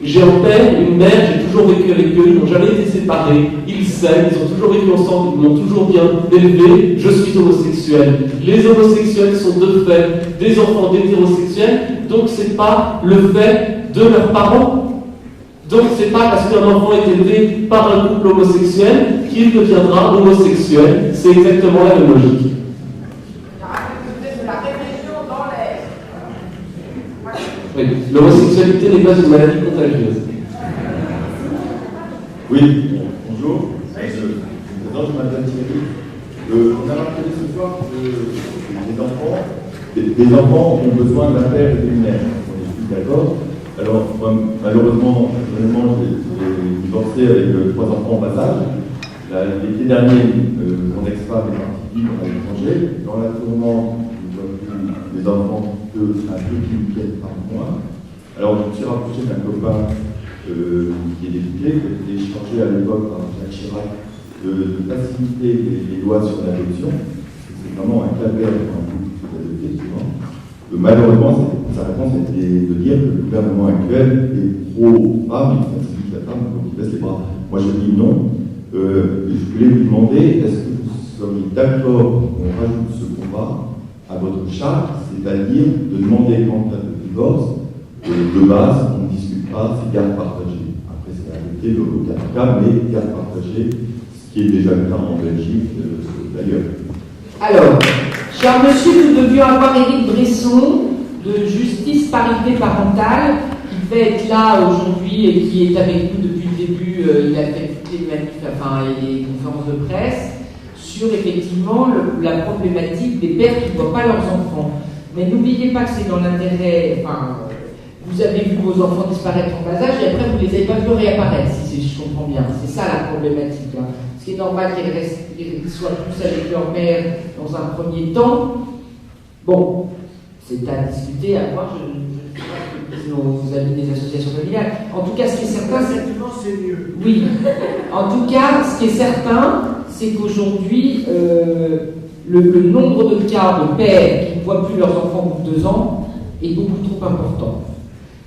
j'ai un père, une mère, j'ai toujours vécu avec eux, ils n'ont jamais été séparés, ils s'aiment, ils ont toujours vécu ensemble, ils m'ont toujours bien élevé, je suis homosexuel. Les homosexuels sont de fait des enfants d'hétérosexuels, donc c'est pas le fait de leurs parents. Donc c'est pas parce qu'un enfant est élevé par un couple homosexuel qu'il deviendra homosexuel, c'est exactement la même logique. Oui, l'homosexualité n'est pas une maladie contagieuse. Oui, bonjour. Je me présente, je m'appelle Thierry. On a rappelé ce soir que des enfants ont besoin d'un père et d'une mère. On est tous d'accord. Alors, malheureusement, personnellement, j'ai divorcé avec 3 enfants en bas âge. L'été dernier, mon ex-femme est partie vivre à l'étranger. Dans la tourmente, nous avons vu des enfants un petit week-end par mois. Alors, je me suis rapproché d'un copain qui est député, qui a été chargé à l'époque par Jacques Chirac de faciliter les lois sur l'adoption. C'est vraiment un calvaire pour un couple qui est adopté, souvent. Malheureusement, sa réponse était de dire que le gouvernement actuel est pro-femme, il facilite la femme, donc il baisse les bras. Moi, je dis non. Je voulais vous demander, est-ce que vous seriez d'accord qu'on rajoute ce combat à votre charte, c'est-à-dire de demander qu'en cas de divorce, de base, on ne discute pas, c'est garde partagée. Après, c'est adopté au cas, mais garde partagée, ce qui est déjà le cas en Belgique, d'ailleurs. Alors, cher monsieur, nous devions avoir Éric Bresson de Justice Parité Parentale, qui devait être là aujourd'hui et qui est avec nous depuis le début. Il a fait toutes les les conférences de presse sur effectivement la problématique des pères qui ne voient pas leurs enfants. Mais n'oubliez pas que c'est dans l'intérêt. Vous avez vu vos enfants disparaître en bas âge et après vous ne les avez pas vus réapparaître, si je comprends bien. C'est ça la problématique. Hein. Ce qui est normal qu'ils soient plus avec leur mère dans un premier temps. Bon, c'est à discuter, à voir. Je ne sais pas ce que disent nos amis des associations familiales. En tout cas, ce qui est certain, c'est mieux. Oui. En tout cas, ce qui est certain, c'est qu'aujourd'hui, le nombre de cas de pères qui ne voient plus leurs enfants au bout de 2 ans est beaucoup trop important.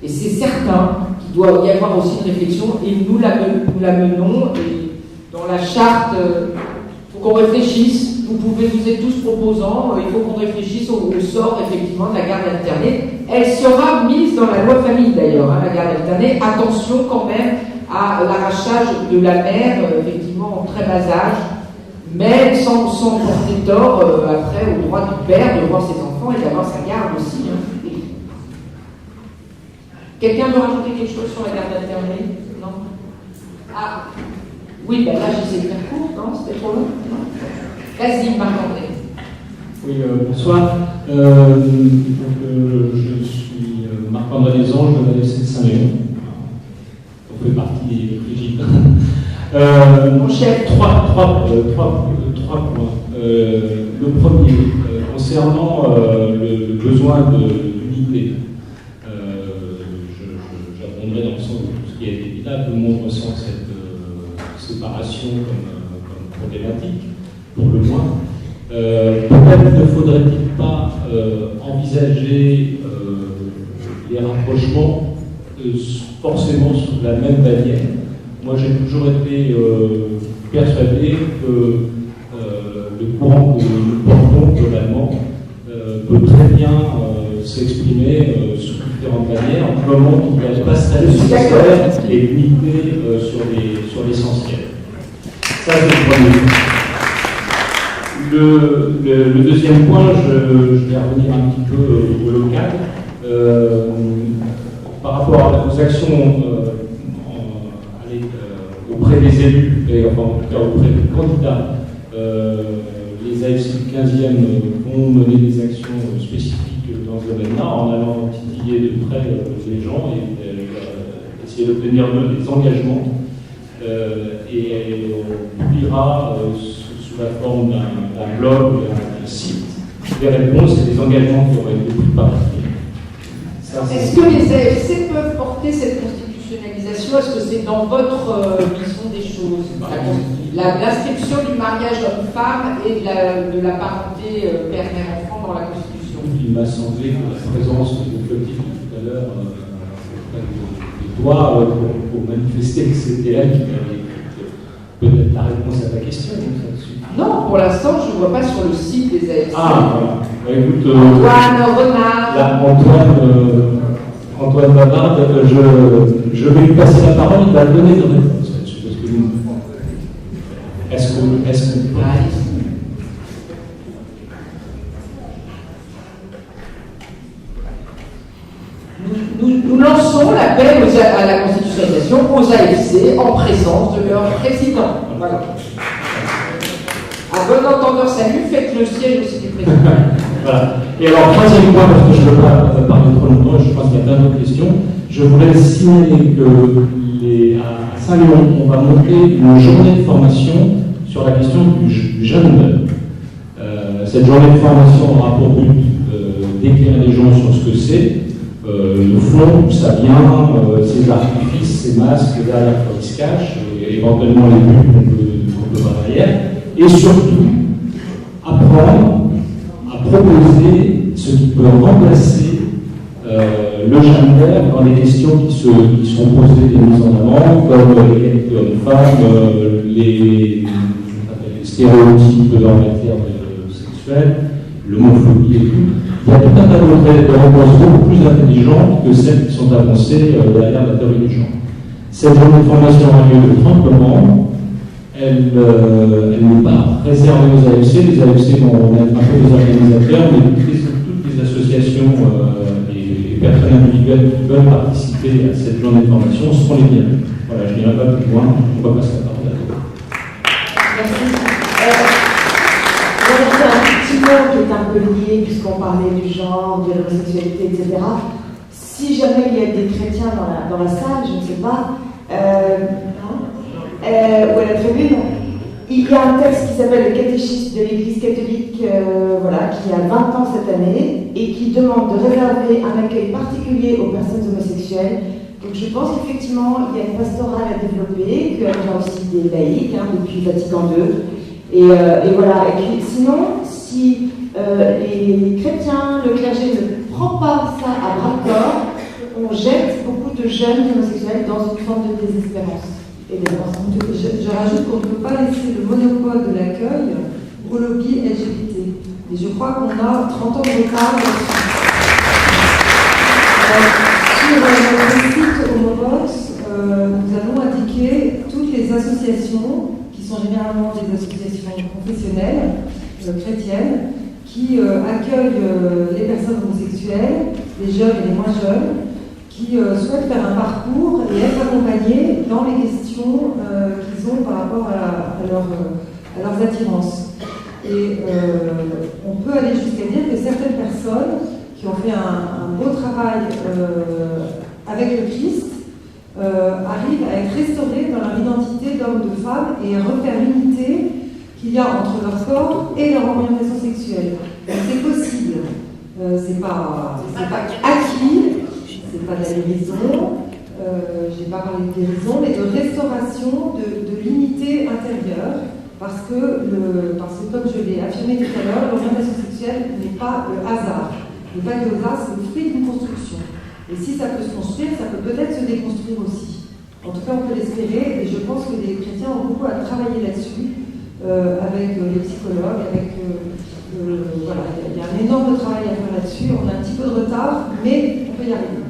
Et c'est certain qu'il doit y avoir aussi une réflexion, et nous la menons. Et dans la charte, il faut qu'on réfléchisse. Vous êtes tous proposants, il faut qu'on réfléchisse au sort effectivement de la garde alternée. Elle sera mise dans la loi famille d'ailleurs, hein, la garde alternée. Attention quand même à l'arrachage de la mère, effectivement en très bas âge, mais sans porter tort après au droit du père de voir ses enfants et d'avoir sa garde aussi. Hein. Quelqu'un veut rajouter quelque chose sur la garde alternée? Non? Ah, oui, ben là j'essaie de faire court, non? C'était trop long? Vas-y, Marc-André. Oui, bonsoir. Je suis Marc-André Desanges de la FC de Saint-Léon. On fait partie des Frigides. Mon chef. Trois points. Le premier, concernant le besoin d'unité. J'abonderai dans le sens de tout ce qui a été dit là. Tout le monde ressent cette séparation comme problématique, pour le moins. Peut-être ne faudrait-il pas envisager les rapprochements forcément sous la même bannière. Moi, j'ai toujours été persuadé que le courant que nous portons globalement peut très bien s'exprimer sous différentes bannières, en moment où il y a passerelle nécessaire et unité sur l'essentiel. Ça, c'est le premier. Le deuxième point, je vais revenir un petit peu au local. Par rapport aux actions auprès des élus, et enfin en tout cas auprès des candidats, les AFC du 15e vont mener des actions spécifiques dans ce domaine-là en allant titiller de près les gens et essayer d'obtenir des engagements. Et on publiera sous la forme d'un blog, d'un site, des réponses et des engagements qui auraient été pris par Est-ce que les AFC peuvent porter cette constitutionnalisation? Est-ce que c'est dans votre vision des choses? L'inscription du mariage homme-femme et de la parenté père-mère-enfant dans la Constitution. Il m'a semblé que la présence de Clotilde tout à l'heure des doigts pour manifester que c'était elle qui avait peut-être la réponse à ta question. Non, pour l'instant, je ne vois pas sur le site des AFC. Ah, voilà. Bah, écoute, Antoine Renard. Là, Antoine Bavard, je vais lui passer la parole, il va donner une réponse là-dessus. Parce que nous, est-ce qu'on peut... Nous lançons l'appel à la constitutionnalisation aux AFC en présence de leur président. Voilà. À bon entendeur, salut, faites le siège aussi du président. Voilà. Et alors, troisième point, parce que je ne veux pas parler trop longtemps, je pense qu'il y a plein d'autres questions, je voulais signaler que à Saint-Léon, on va monter une journée de formation sur la question du jeune. Cette journée de formation aura pour but d'éclairer les gens sur ce que c'est, le fond, d'où ça vient, ces artifices, ces masques derrière quoi ils se cachent, et éventuellement les buts qu'on peut voir derrière, et surtout apprendre à proposer ce qui peut remplacer le gender dans les questions qui sont posées et mises en avant, comme l'égalité homme-femme, les stéréotypes en matière sexuelle, l'homophobie et tout. Il y a tout un tas de réponses beaucoup plus intelligentes que celles qui sont avancées derrière la théorie du genre. Cette journée de formation a lieu le 30 novembre. Elle n'est pas réservée aux AFC. Les AFC vont être un peu les organisateurs, mais toutes les associations et personnes individuelles qui veulent participer à cette journée de formation seront les bienvenues. Voilà, je n'irai pas plus loin, on va passer à la parole à toi. Merci. Un petit mot qui est un peu lié, puisqu'on parlait du genre, de l'homosexualité, etc. Si jamais il y a des chrétiens dans la salle, je ne sais pas, ou à la tribune, il y a un texte qui s'appelle le catéchisme de l'Église catholique, qui a 20 ans cette année, et qui demande de réserver un accueil particulier aux personnes homosexuelles. Donc je pense qu'effectivement, il y a une pastorale à développer, qu'il y a aussi des laïcs depuis Vatican II. Et voilà. Et puis, sinon, si les chrétiens, le clergé ne prend pas ça à bras-le-corps, on jette beaucoup de jeunes homosexuels dans une forme de désespérance. Je rajoute qu'on ne peut pas laisser le monopole de l'accueil au lobby LGBT. Et je crois qu'on a 30 ans de retard là-dessus. Sur notre site Homobox, nous avons indiqué toutes les associations qui sont généralement des associations confessionnelles, chrétiennes, qui accueillent les personnes homosexuelles, les jeunes et les moins jeunes, qui souhaitent faire un parcours et être accompagnés dans les questions qu'ils ont par rapport à leurs attirances. Et on peut aller jusqu'à dire que certaines personnes qui ont fait un beau travail avec le Christ arrivent à être restaurées dans leur identité d'homme ou de femme et à refaire l'unité qu'il y a entre leur corps et leur orientation sexuelle. C'est possible. C'est pas acquis. C'est pas de la guérison, je n'ai pas parlé de guérison, mais de restauration de l'unité intérieure, parce que comme je l'ai affirmé tout à l'heure, l'orientation sexuelle n'est pas le hasard. Le pas de hasard, c'est le fruit d'une construction. Et si ça peut se construire, ça peut peut-être se déconstruire aussi. En tout cas, on peut l'espérer, et je pense que les chrétiens ont beaucoup à travailler là-dessus, avec les psychologues, voilà, il y a un énorme travail à faire là-dessus. On a un petit peu de retard, mais on peut y arriver.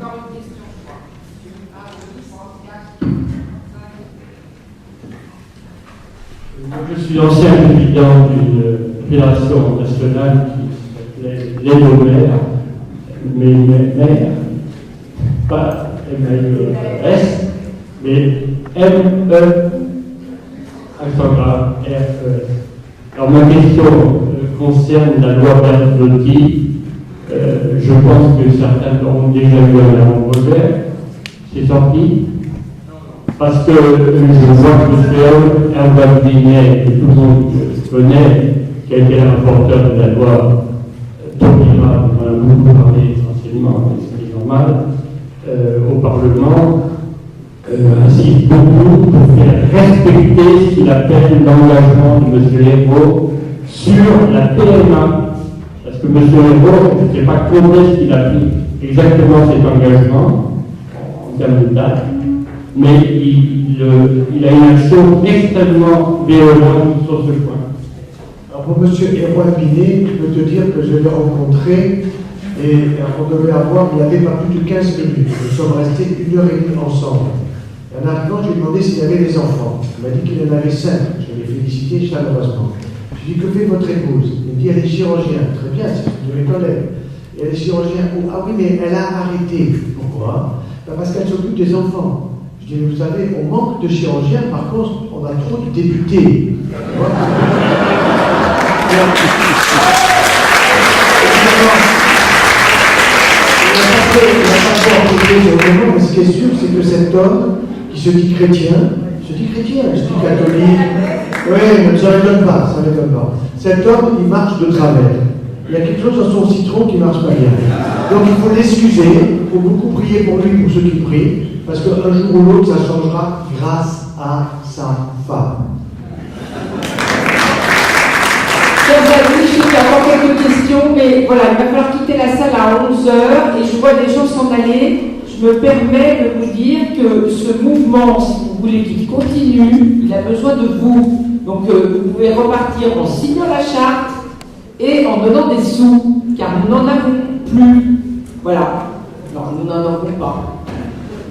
Je suis ancien président d'une fédération nationale qui s'appelait les Nomères, mais mères, pas M-A-I-S, mais M-E, accent grave, R-E-S. Alors ma question concerne la loi Bertolotti. Je pense que certains ont déjà vu un avant-projet. C'est sorti. Parce que je vois que M. Hervé Binet, que tout le monde connaît, qui a été le rapporteur de la loi Taubira, dont on a beaucoup parlé essentiellement, ce qui est normal, au Parlement, insiste beaucoup pour faire respecter ce qu'il appelle l'engagement de M. Hérault sur la PMA. Parce que M. Hérault, je ne sais pas comment est-ce qu'il a pris exactement cet engagement, en termes de date, mais il a une action extrêmement violente sur ce point. Alors pour M. Hérault Binet, je peux te dire que je l'ai rencontré et on devait avoir, il n'y avait pas plus de 15 minutes. Nous sommes restés 1h30 ensemble. Et en arrivant, je lui ai demandé s'il y avait des enfants. Il m'a dit qu'il en avait 5. Je l'ai félicité chaleureusement. Je lui ai dit, que fait votre épouse? Il m'a dit, elle est chirurgienne. Très bien, c'est une de mes collègues. Et elle est chirurgienne. Oh, ah oui, mais elle a arrêté. Pourquoi? Parce qu'elle s'occupe des enfants. Je dis, vous savez, on manque de chirurgiens, par contre, on a trop de députés. Mais ce qui est sûr, c'est que cet homme qui se dit chrétien, je dis catholique, Oui, ça ne m'étonne pas, ça ne m'étonne pas. Cet homme, il marche de travers. Il y a quelque chose dans son citron qui ne marche pas bien. Donc il faut l'excuser, il faut beaucoup prier pour lui, pour ceux qui prient, parce qu'un jour ou l'autre, ça changera grâce à sa femme. Chers amis, je sais encore quelques questions, mais voilà, il va falloir quitter la salle à 11h et je vois des gens s'en aller. Je me permets de vous dire que ce mouvement, si vous voulez qu'il continue, il a besoin de vous. Donc vous pouvez repartir en signant la charte et en donnant des sous, car nous n'en avons plus. Voilà. Alors nous n'en avons pas.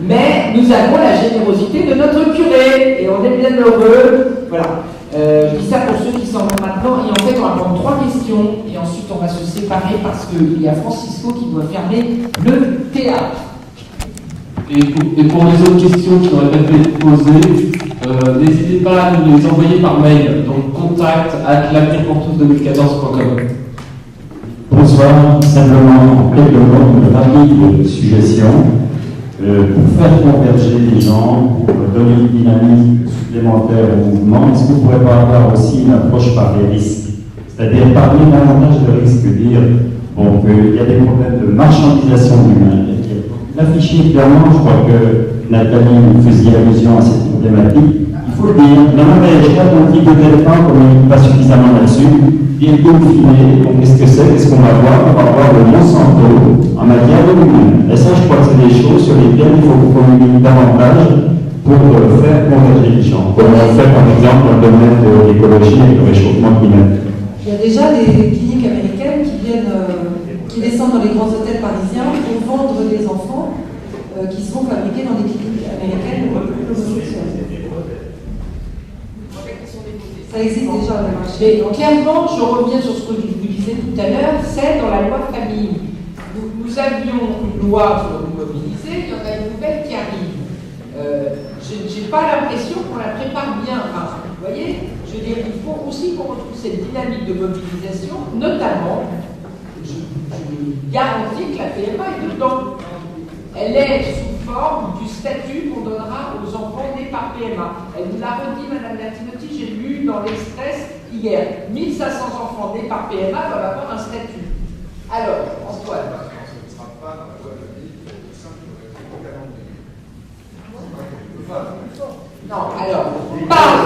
Mais nous avons la générosité de notre curé et on est bien heureux. Voilà. Je dis ça pour ceux qui s'en vont maintenant. Et en fait, on va prendre 3 questions et ensuite on va se séparer parce qu'il y a Francisco qui doit fermer le théâtre. Et pour les autres questions qui n'auraient pas été posées, n'hésitez pas à nous les envoyer par mail, donc contact@l'avenirpourtous2014.com. Bonsoir, simplement quelques mots de rapide suggestion pour faire converger les gens, pour donner une dynamique supplémentaire au mouvement. Est-ce que vous ne pourrez pas avoir aussi une approche par les risques, c'est-à-dire parler davantage de risques, dire bon, qu'il y a des problèmes de marchandisation humaine. L'afficher clairement, je crois que Nathalie vous faisait allusion à cette problématique. Il faut le dire, dans la réalité, on dit peut-être pas qu'on n'est pas suffisamment là-dessus. Bientôt filé, donc qu'est-ce que c'est, qu'est-ce qu'on va voir? On va voir le Monsanto en matière de l'humain. Et ça, je crois que c'est des choses sur lesquelles il faut qu'on communique davantage pour faire converger les gens. Comme on fait par exemple dans le domaine de l'écologie et du réchauffement climatique. Il y a déjà des cliniques américaines qui viennent, qui descendent dans les grands hôtels parisiens pour vendre des enfants qui sont fabriqués dans des cliniques américaines homosexuelles. Ça existe déjà dans le marché. Mais clairement, je reviens sur ce que je vous disais tout à l'heure, c'est dans la loi famille. Nous avions une loi pour nous mobiliser, il y en a une nouvelle qui arrive. Je n'ai pas l'impression qu'on la prépare bien. Enfin, vous voyez, je veux dire, il faut aussi qu'on retrouve cette dynamique de mobilisation, notamment, je garantis que la PMA est dedans. Elle est sous forme du statut qu'on donnera aux enfants nés par PMA. Elle nous l'a redit, Madame Bertinotti, j'ai lu dans l'Express hier. 1500 enfants nés par PMA doivent avoir un statut. Alors, Antoine. Ce ne sera pas dans la loi de vie au sein du calendrier. Non, alors, parle.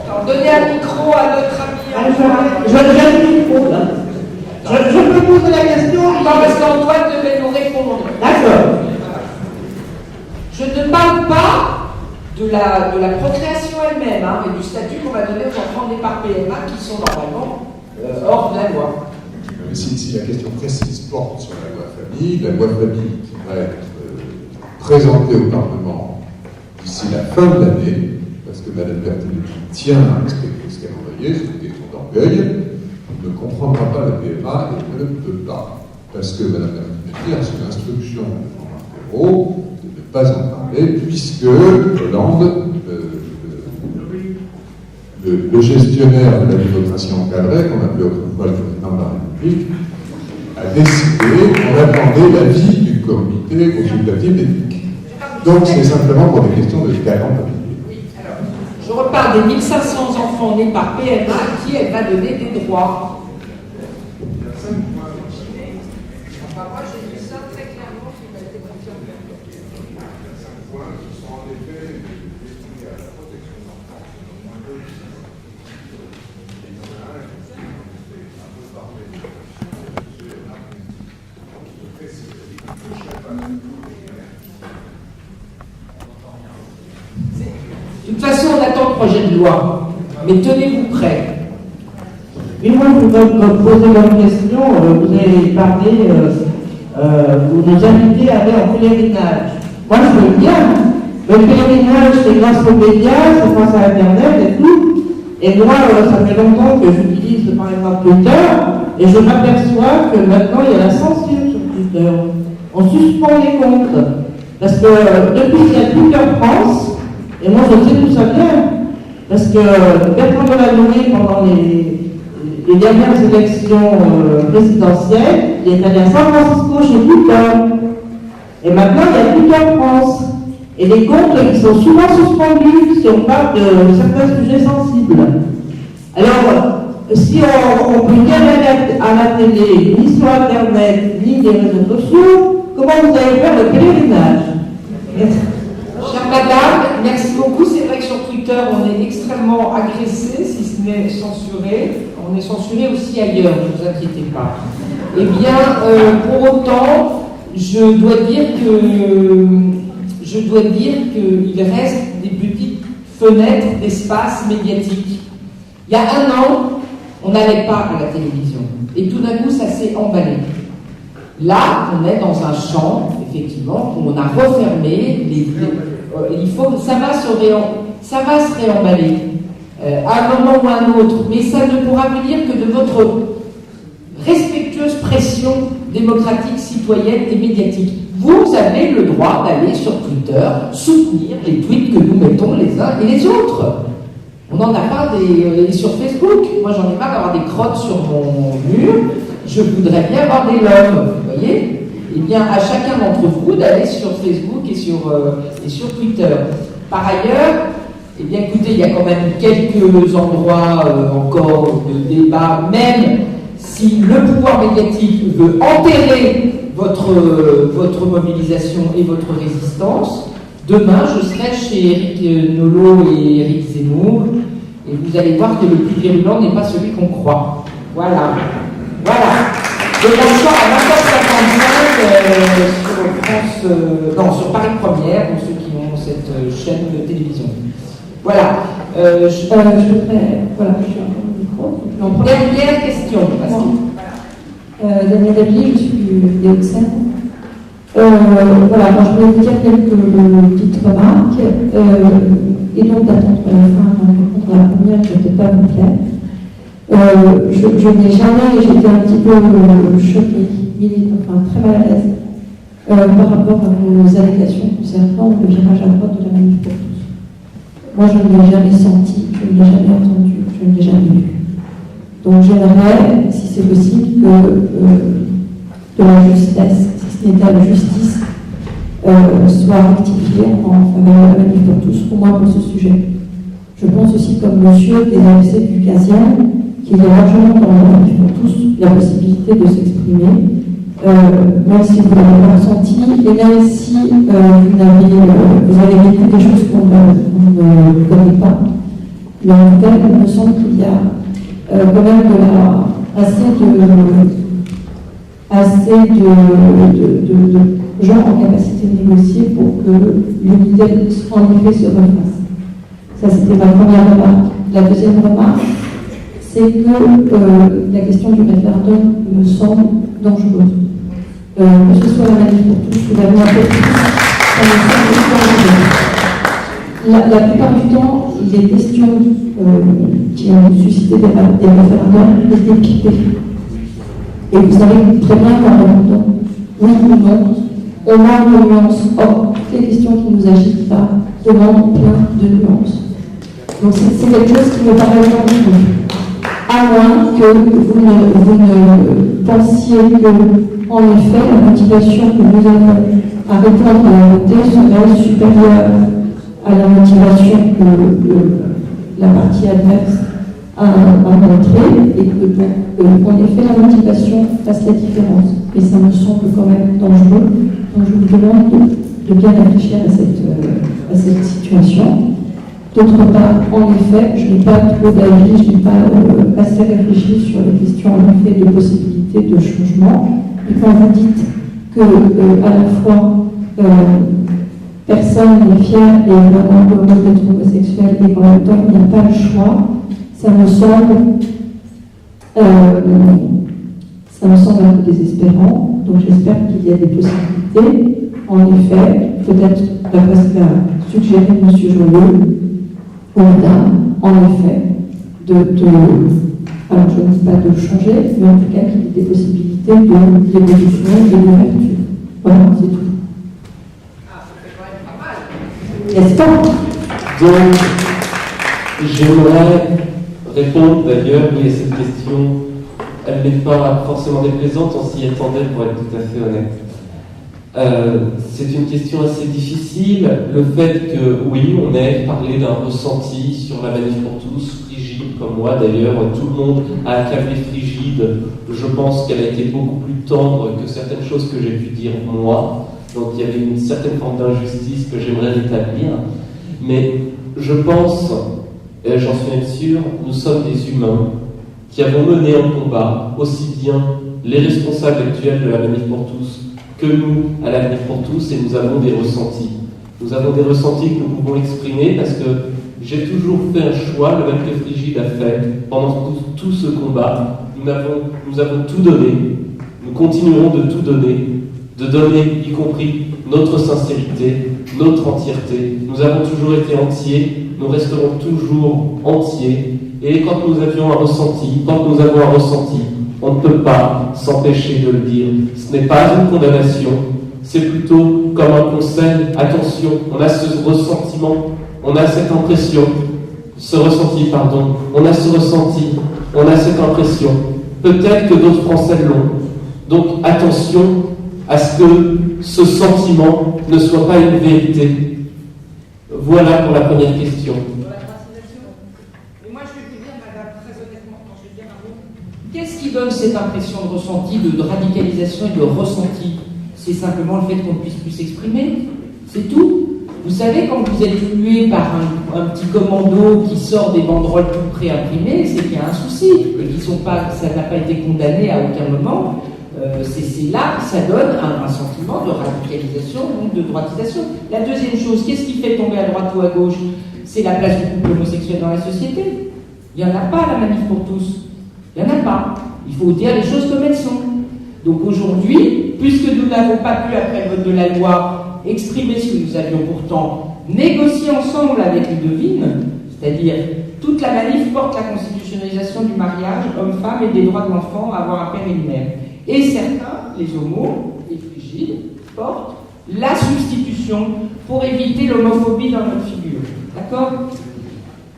Alors, donnez un micro à notre ami. Je le micro, là. Je peux poser la question? Non, parce qu'Antoine devait nous répondre. D'accord. Je ne parle pas de la procréation elle-même, hein, mais du statut qu'on va donner aux enfants nés par PMA qui sont normalement hors de la loi. Si la question précise porte sur la loi famille qui va être présentée au Parlement d'ici la fin de l'année, parce que Mme Bertinotti tient à respecter ce qu'elle a envoyé, c'est une question d'orgueil, ne comprendra pas la PMA et ne peut pas. Parce que Mme Bertinotti a reçu l'instruction de Jean-Marc Ayrault de ne pas en parler, puisque Hollande, le gestionnaire de la démocratie encadrée, qu'on appelait autrefois le président de la République, a décidé qu'on attendait l'avis du comité consultatif d'éthique. Donc c'est simplement pour des questions de calendrier. Oui, alors, je reparle des 1500 enfants nés par PMA à qui elle va donner des droits. Enfin, moi, j'ai vu ça très clairement qui m'a été confirmé. Il y a 5 points qui sont en effet destinés à la protection de l'enfant. Il y en a un qui fait un peu parler de De toute façon, on attend le projet de loi, mais tenez-vous prêts. Mais moi, je voudrais poser une question. Vous avez parlé, vous nous invitez à aller en pèlerinage. Moi, je veux bien. Le pèlerinage, c'est grâce aux médias, c'est grâce à Internet et tout. Et moi, ça fait longtemps que j'utilise, par exemple, Twitter, et je m'aperçois que maintenant, il y a la censure sur Twitter. On suspend les comptes. Parce que depuis qu'il y a Twitter France, et moi, je sais tout ça bien, parce que Bertrand Delanoë, pendant les dernières élections présidentielles, il est allé à San Francisco chez Twitter. Et maintenant, il y a Twitter France. Et les comptes, ils sont souvent suspendus si on parle de certains sujets sensibles. Alors, si on peut rien mettre à la télé, ni sur Internet, ni des réseaux sociaux, comment vous allez faire le pèlerinage? Chère madame, merci beaucoup. C'est vrai que sur Twitter, on est extrêmement agressé, si ce n'est censuré. On est censuré aussi ailleurs, ne vous inquiétez pas. Eh bien, pour autant, je dois dire qu'il reste des petites fenêtres d'espace médiatique. Il y a un an, on n'allait pas à la télévision. Et tout d'un coup, ça s'est emballé. Là, on est dans un champ, effectivement, où on a refermé ça va se réemballer à un moment ou à un autre, mais ça ne pourra venir que de votre respectueuse pression démocratique, citoyenne et médiatique. Vous avez le droit d'aller sur Twitter soutenir les tweets que nous mettons les uns et les autres. On n'en a pas sur Facebook. Moi, j'en ai marre d'avoir des crottes sur mon mur. Je voudrais bien avoir des loves, vous voyez? Eh bien, à chacun d'entre vous d'aller sur Facebook et sur Twitter. Par ailleurs, eh bien, écoutez, il y a quand même quelques endroits encore de débat, même si le pouvoir médiatique veut enterrer votre mobilisation et votre résistance. Demain, je serai chez Éric Nolot et Éric Zemmour, et vous allez voir que le plus virulent n'est pas celui qu'on croit. Voilà. Demain soir à 20h55 sur Paris Première, pour ceux qui ont cette chaîne de télévision. Voilà. Je voudrais. Voilà, je suis un micro. Dernière question. Daniel Davier, je suis des Hauts-de-Seine. Voilà, moi je voulais vous dire quelques petites remarques et donc d'attendre la fin avant de répondre à la première qui ne peut pas vous plaire. Je n'ai jamais, j'étais un petit peu choquée, enfin très mal à l'aise par rapport à vos allégations concernant le virage à droite de la manif pour tous. Moi je ne l'ai jamais senti, je ne l'ai jamais entendu, je ne l'ai jamais vu. Donc j'aimerais, si c'est possible, que de la justesse, si ce n'est pas la justice, soit rectifiée en faveur de la manif pour tous, au moins pour ce sujet. Je pense aussi comme monsieur des AFC du 15e, qu'il y a largement dans la manif pour tous la possibilité de s'exprimer, même si vous ne l'avez pas ressenti, et même si vous avez vécu des choses qu'on ne connaît pas. Mais en tout cas, il me semble qu'il y a quand même assez de gens en capacité de négocier pour que l'unité en effet se refasse. Ça, c'était ma première remarque. La deuxième remarque, c'est que la question du référendum me semble dangereuse. Que ce soit la manif pour tous ou la loi pour tous, ça me semble dangereux. La plupart du temps, les questions qui ont suscité des référendums étaient pipées. Et vous savez très bien qu'en référendum, oui ou non, on a une nuance. Or, toutes les questions qui nous agitent là demandent plein de nuances. Donc c'est quelque chose qui me paraît dangereux. À moins que vous ne pensiez que, en effet, la motivation que nous avons à répondre à la vérité serait supérieure à la motivation que la partie adverse a montrée, et que, en effet, la motivation fasse la différence. Et ça me semble quand même dangereux. Donc je vous demande de bien réfléchir à cette situation. D'autre part, en effet, je n'ai pas trop d'avis, je n'ai pas assez réfléchi sur les questions en effet de possibilité de changement. Et quand vous dites que à la fois personne n'est fier et vraiment heureux d'être homosexuel et qu'en même temps il n'y a pas le choix, ça me semble un peu désespérant. Donc j'espère qu'il y a des possibilités. En effet, peut-être d'après ce qu'a suggéré M. Joyeux, on a en effet alors je ne dis pas de changer, mais en tout cas qu'il y ait des possibilités d'évolution et d'ouverture. Voilà, c'est tout. N'est-ce pas? Donc, j'aimerais répondre d'ailleurs, oui, à cette question. Elle n'est pas forcément déplaisante, on s'y attendait pour être tout à fait honnête. C'est une question assez difficile. Le fait que, oui, on ait parlé d'un ressenti sur la manif pour tous, Frigide comme moi d'ailleurs, tout le monde a accablé Frigide. Je pense qu'elle a été beaucoup plus tendre que certaines choses que j'ai pu dire moi. Donc il y avait une certaine forme d'injustice que j'aimerais rétablir. Mais je pense, et j'en suis même sûr, nous sommes des humains qui avons mené un combat, aussi bien les responsables actuels de la manif pour tous que nous, à l'avenir pour tous, et nous avons des ressentis. Nous avons des ressentis que nous pouvons exprimer parce que j'ai toujours fait un choix, le même que Frigide a fait, pendant tout ce combat. Nous avons tout donné, nous continuerons de tout donner, y compris notre sincérité, notre entièreté. Nous avons toujours été entiers, nous resterons toujours entiers, et quand nous avons un ressenti, on ne peut pas s'empêcher de le dire. Ce n'est pas une condamnation, c'est plutôt comme un conseil. Attention, on a ce ressentiment, on a cette impression, on a ce ressenti, on a cette impression. Peut-être que d'autres Français l'ont. Donc attention à ce que ce sentiment ne soit pas une vérité. Voilà pour la première question. Qu'est-ce qui donne cette impression de ressenti, de radicalisation et de ressenti? C'est simplement le fait qu'on ne puisse plus s'exprimer. C'est tout. Vous savez, quand vous êtes tué par un petit commando qui sort des banderoles tout préimprimées, c'est qu'il y a un souci. Et ça n'a pas été condamné à aucun moment. C'est là que ça donne un sentiment de radicalisation, donc de droitisation. La deuxième chose, qu'est-ce qui fait tomber à droite ou à gauche? C'est la place du couple homosexuel dans la société. Il n'y en a pas à la manif pour tous. Il n'y en a pas. Il faut dire les choses comme elles sont. Donc aujourd'hui, puisque nous n'avons pas pu, après le vote de la loi, exprimer ce que nous avions pourtant négocié ensemble avec Ludovine, c'est-à-dire toute la manif porte la constitutionnalisation du mariage homme-femme et des droits de l'enfant à avoir un père et une mère. Et certains, les homos, les Frigides, portent la substitution pour éviter l'homophobie dans notre figure. D'accord?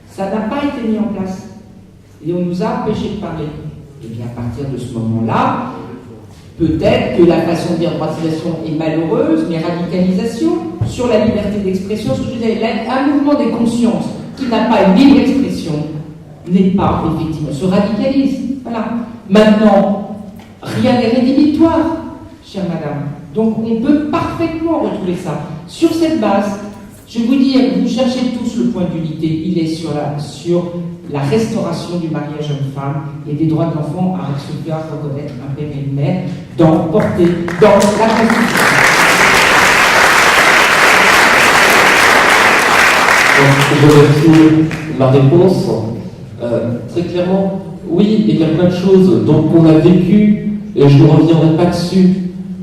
Ça n'a pas été mis en place. Et on nous a empêchés de parler. Et bien à partir de ce moment-là, peut-être que la façon de dire droitisation est malheureuse, mais radicalisation sur la liberté d'expression, ce que je disais, un mouvement des consciences qui n'a pas une libre expression n'est pas effectivement, se radicalise. Voilà. Maintenant, rien n'est rédhibitoire, chère madame. Donc on peut parfaitement retrouver ça. Sur cette base, je vais vous dire, vous cherchez tous le point d'unité, il est sur la restauration du mariage homme-femme et des droits de l'enfant à se faire reconnaître un père et une mère portés dans la Constitution. Je remercie ma réponse. Très clairement, oui, il y a plein de choses dont on a vécu, et je ne reviendrai pas dessus,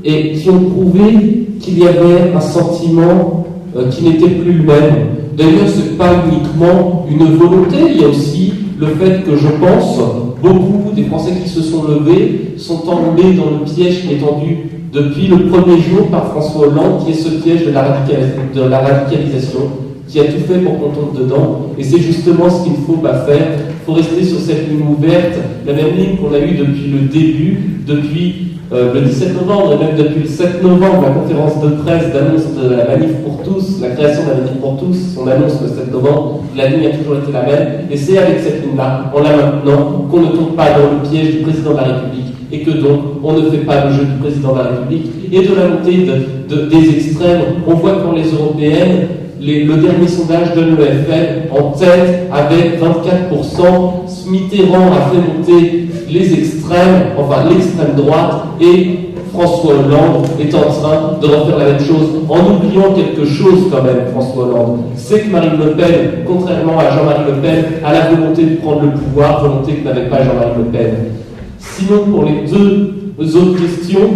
et qui ont prouvé qu'il y avait un sentiment qui n'était plus le même. D'ailleurs, ce n'est pas uniquement une volonté, il y a aussi le fait que je pense, beaucoup des Français qui se sont levés sont tombés dans le piège qui est tendu depuis le premier jour par François Hollande, qui est ce piège de la radicalisation, qui a tout fait pour qu'on tombe dedans. Et c'est justement ce qu'il ne faut pas faire. Il faut rester sur cette ligne ouverte, la même ligne qu'on a eue depuis le début, depuis le 17 novembre, et même depuis le 7 novembre, la conférence de presse d'annonce de la manif pour tous, la création de la manif pour tous, son annonce le 7 novembre, la ligne a toujours été la même, et c'est avec cette ligne-là, on l'a maintenant, qu'on ne tombe pas dans le piège du président de la République, et que donc, on ne fait pas le jeu du président de la République, et de la montée des extrêmes. On voit que dans les européennes, le dernier sondage donne le FN en tête avec 24%. Mitterrand a fait monter les extrêmes, enfin l'extrême droite, et François Hollande est en train de refaire la même chose, en oubliant quelque chose quand même, François Hollande. C'est que Marine Le Pen, contrairement à Jean-Marie Le Pen, a la volonté de prendre le pouvoir, volonté que n'avait pas Jean-Marie Le Pen. Sinon, pour les deux autres questions,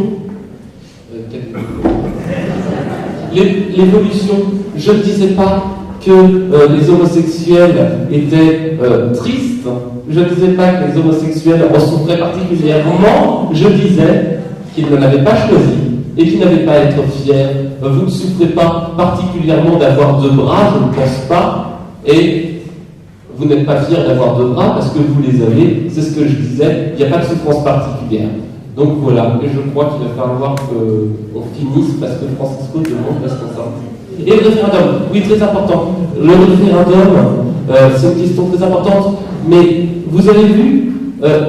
l'évolution, je ne disais pas que les homosexuels étaient tristes, je ne disais pas que les homosexuels en souffraient particulièrement, je disais qu'ils ne l'avaient pas choisi et qu'ils n'avaient pas à être fiers. Vous ne souffrez pas particulièrement d'avoir deux bras, je ne pense pas, et vous n'êtes pas fiers d'avoir deux bras parce que vous les avez, c'est ce que je disais, il n'y a pas de souffrance particulière. Donc voilà, et je crois qu'il va falloir qu'on finisse parce que Francisco demande responsabilité. Et le référendum, oui, très important. Le référendum, c'est une question très importante, mais vous avez vu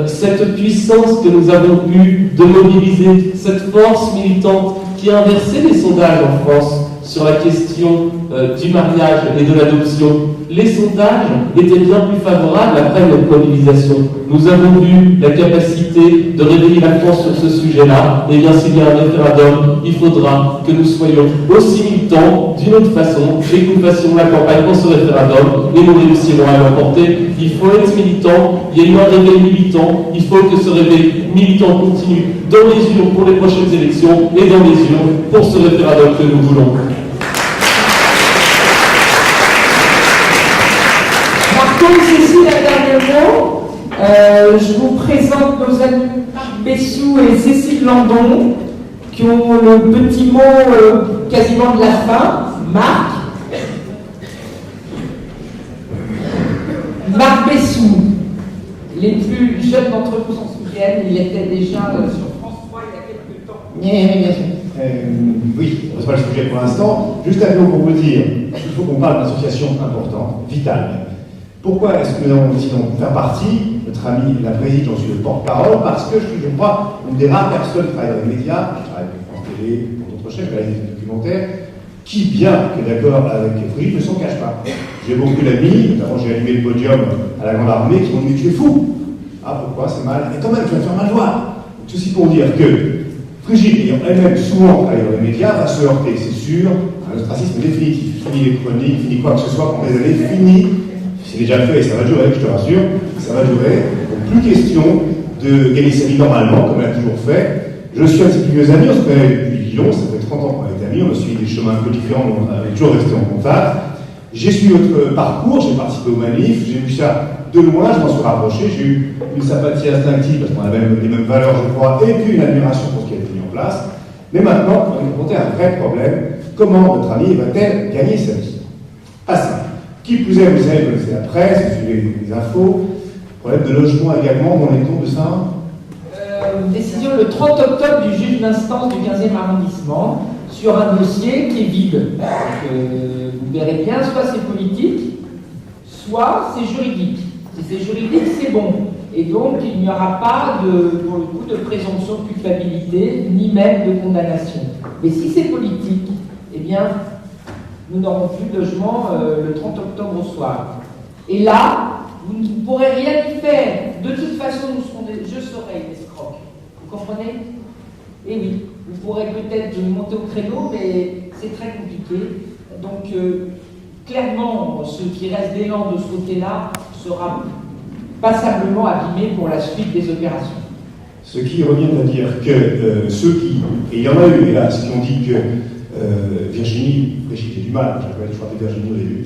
cette puissance que nous avons eue de mobiliser, cette force militante qui a inversé les sondages en France sur la question du mariage et de l'adoption. Les sondages étaient bien plus favorables après notre mobilisation. Nous avons vu la capacité de réveiller la France sur ce sujet-là. Et bien, s'il y a un référendum, il faudra que nous soyons aussi militants d'une autre façon et que nous fassions la campagne pour ce référendum et nous réussirons à l'emporter. Il faut être militant, il y a eu un réveil militant, il faut que ce réveil militant continue dans les urnes pour les prochaines élections et dans les urnes pour ce référendum que nous voulons. Marc Cécile, un dernier mot. Je vous présente nos amis Marc Bessou et Cécile Landon, qui ont le petit mot quasiment de la fin. Marc Bessou. Les plus jeunes d'entre vous s'en souviennent, il était déjà sur France 3 il y a quelques temps. Bien sûr. Oui, ce n'est pas le sujet pour l'instant. Juste un mot pour vous dire qu'il faut qu'on parle d'une association importante, vitale. Pourquoi est-ce que nous avons décidé de faire partie? Notre ami la présidente, j'en suis le porte-parole, parce que je suis, je crois, une des rares personnes qui travaille dans les médias, je travaille pour France Télé, pour d'autres chaînes, je réalise des documentaires, qui, bien que d'accord avec Brigitte, ne s'en cache pas. J'ai beaucoup d'amis, notamment j'ai animé le podium à la Grande Armée, qui m'ont dit tu es fou. Ah pourquoi c'est mal? Et quand même, tu vas te faire mal voir. Donc, ceci pour dire que Brigitte, ayant elle-même souvent travaillé dans les médias, va se heurter, c'est sûr, à un ostracisme définitif. Fini les chroniques, fini quoi que ce soit pendant des années, fini. C'est déjà fait et ça va durer, je te rassure, ça va durer. Donc plus question de gagner sa vie normalement, comme elle a toujours fait. Je suis un de ses plus vieux amis, on se connaît depuis Lyon, ça fait 30 ans qu'on est amis, on a suivi des chemins un peu différents, mais on avait toujours resté en contact. J'ai suivi votre parcours, j'ai participé aux manifs, j'ai vu ça de loin, je m'en suis rapproché, j'ai eu une sympathie instinctive parce qu'on avait les mêmes valeurs, je crois, et puis une admiration pour ce qui a été mis en place. Mais maintenant, on est confronté à un vrai problème. Comment notre amie va-t-elle gagner sa vie? Pas simple. Qui plus est, vous savez, vous connaissez la presse, vous suivez les infos, problème de logement également, dans les comptes de ça. Décision le 30 octobre du juge d'instance du 15e arrondissement sur un dossier qui est vide. Vous verrez bien, soit c'est politique, soit c'est juridique. Si c'est juridique, c'est bon. Et donc, il n'y aura pas, pour le coup, de présomption de culpabilité, ni même de condamnation. Mais si c'est politique, eh bien, nous n'aurons plus de logement le 30 octobre au soir. Et là, vous ne pourrez rien y faire. De toute façon, je serai une escroque. Vous comprenez? Et oui, vous pourrez peut-être monter au créneau, mais c'est très compliqué. Donc, clairement, ce qui reste d'élan de ce côté-là sera passablement abîmé pour la suite des opérations. Ce qui revient à dire que ceux qui, et il y en a eu, hélas, qui ont dit que Virginie, j'ai du mal, je crois que Virginie au début,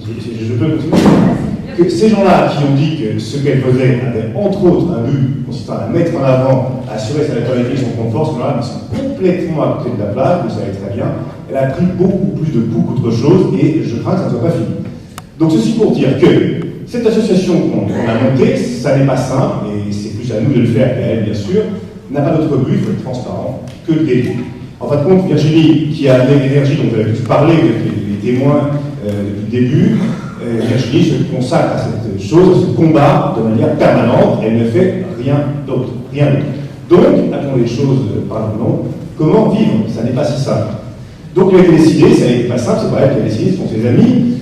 je peux continuer, que ces gens-là qui ont dit que ce qu'elle faisait avait entre autres un but consistant à la mettre en avant, à assurer sa notoriété et son confort, ce gens-là, ils sont complètement à côté de la plaque, vous savez très bien, elle a pris beaucoup plus de coups qu'autre chose et je crains que ça ne soit pas fini. Donc ceci pour dire que cette association qu'on a montée, ça n'est pas simple, et c'est plus à nous de le faire qu'à elle bien sûr, n'a pas d'autre but, il faut être transparent, que le délit. En fin de compte, Virginie, qui a l'énergie dont vous avez tous parlé, les témoins depuis le début, Virginie se consacre à cette chose, à ce combat de manière permanente, elle ne fait rien d'autre. Rien d'autre. Donc, appelons les choses par le nom, comment vivre? Ça n'est pas si simple. Donc, il a été décidé, ça n'est pas simple, c'est pas elle qui a décidé, ce sont ses amis,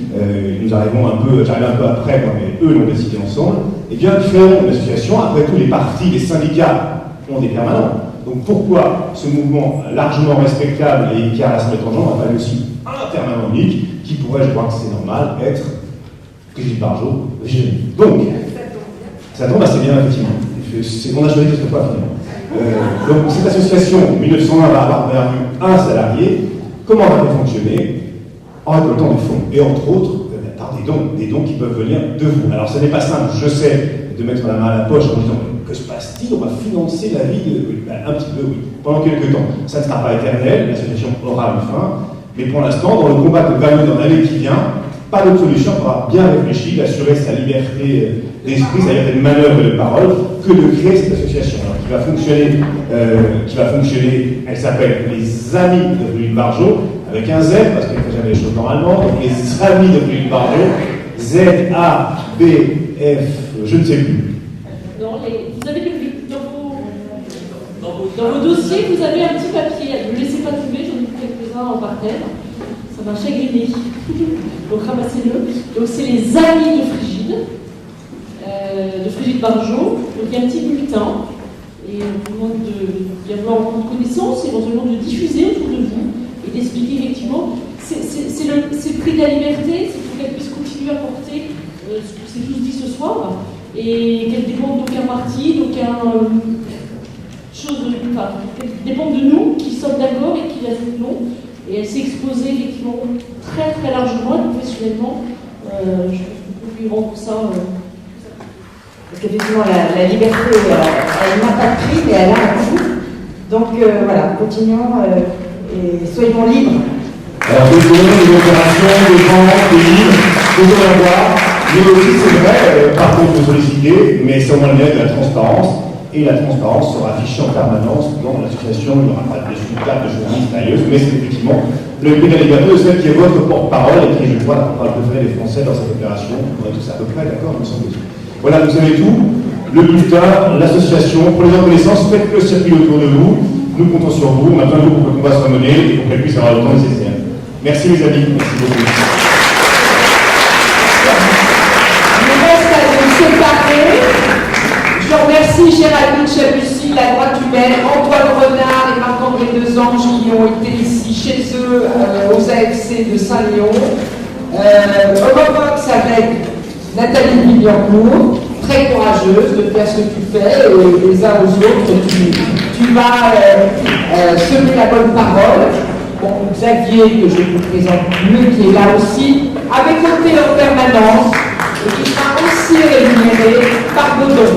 nous arrivons j'arrive un peu après, moi, mais eux l'ont décidé ensemble, et bien, créons une association, après tout, les partis, les syndicats ont des permanents. Donc pourquoi ce mouvement largement respectable et qui a rassemblé tant de gens n'a pas aussi un permanent unique qui pourrait, je crois que c'est normal, être Brigitte Bardot. Donc, ça tombe assez bien, effectivement. C'est mon majorité, ce pas finalement. Donc cette association, 1901, va avoir un salarié. Comment va-t-elle fonctionner? En récoltant des fonds. Et entre autres, par des dons qui peuvent venir de vous. Alors ce n'est pas simple, je sais, de mettre la main à la poche en disant que se passe-t-il? On va financer la vie un petit peu, oui, pendant quelques temps. Ça ne sera pas éternel, l'association aura une fin, mais pour l'instant, dans le combat que va mener dans l'année qui vient, pas d'autre solution, on aura bien réfléchi, d'assurer sa liberté d'esprit, c'est-à-dire des manœuvres de parole, que de créer cette association qui va fonctionner, elle s'appelle les Amis de Brigitte Bardot, avec un Z, parce qu'elle ne fait jamais les choses normalement, donc les Amis de Brigitte Bardot, Z-A-B-F, je ne sais plus. Non, vous avez dans vos dossiers, vous avez un petit papier, ne le laissez pas tomber, j'en ai quelques-uns en parterre, ça m'a chagriné, donc ramassez-le. Donc c'est les Amis de Brigitte Bardot, donc il y a un petit bulletin, et on vous demande d'y avoir beaucoup de connaissances, éventuellement de diffuser autour de vous, et d'expliquer effectivement, c'est le prix de la liberté, c'est pour qu'elle puisse continuer à porter ce que c'est tous dit ce soir, et qu'elle dépende d'aucun parti, d'aucun chose, enfin, qu'elle dépend de nous qui sommes d'accord et qui la soutenons, et elle s'est exposée effectivement très très largement et professionnellement. Je pense qu'on peut lui rendre ça. Parce qu'effectivement, la liberté, elle n'a pas de prix, mais elle a un coût. Donc voilà, continuons et soyons libres. Alors, désolé, les opérations, des ventes, des livres, des avoir, mais aussi, c'est vrai, par contre, de solliciter, mais c'est au moins le lien de la transparence. Et la transparence sera affichée en permanence dans l'association. Il n'y aura pas de super de journalistes ailleurs, mais c'est effectivement le prix de la liberté de celle qui est votre porte-parole et qui, je crois, parle préféré des Français dans cette opération. On est tous à peu près d'accord, me semble-t-il. Voilà, vous savez tout. Le bulletin, l'association, pour les reconnaissances, faites le circuit autour de vous. Nous comptons sur vous. On a besoin de vous pour que le combat soit mené et pour qu'elle puisse avoir le temps nécessaire. Merci les amis. Merci beaucoup. Il reste à nous séparer. Je remercie Géraldine Chabussy, la droite humaine, Antoine Renard et Marc-André Desange qui ont été ici chez eux aux AFC de Saint-Léon. Homovox avec Nathalie Billancourt, très courageuse de faire ce que tu fais, et les uns aux autres, tu vas semer la bonne parole. Bon, Xavier, que je vous présente mieux, qui est là aussi, avec côté en permanence, et qui sera aussi rémunéré par Baudon.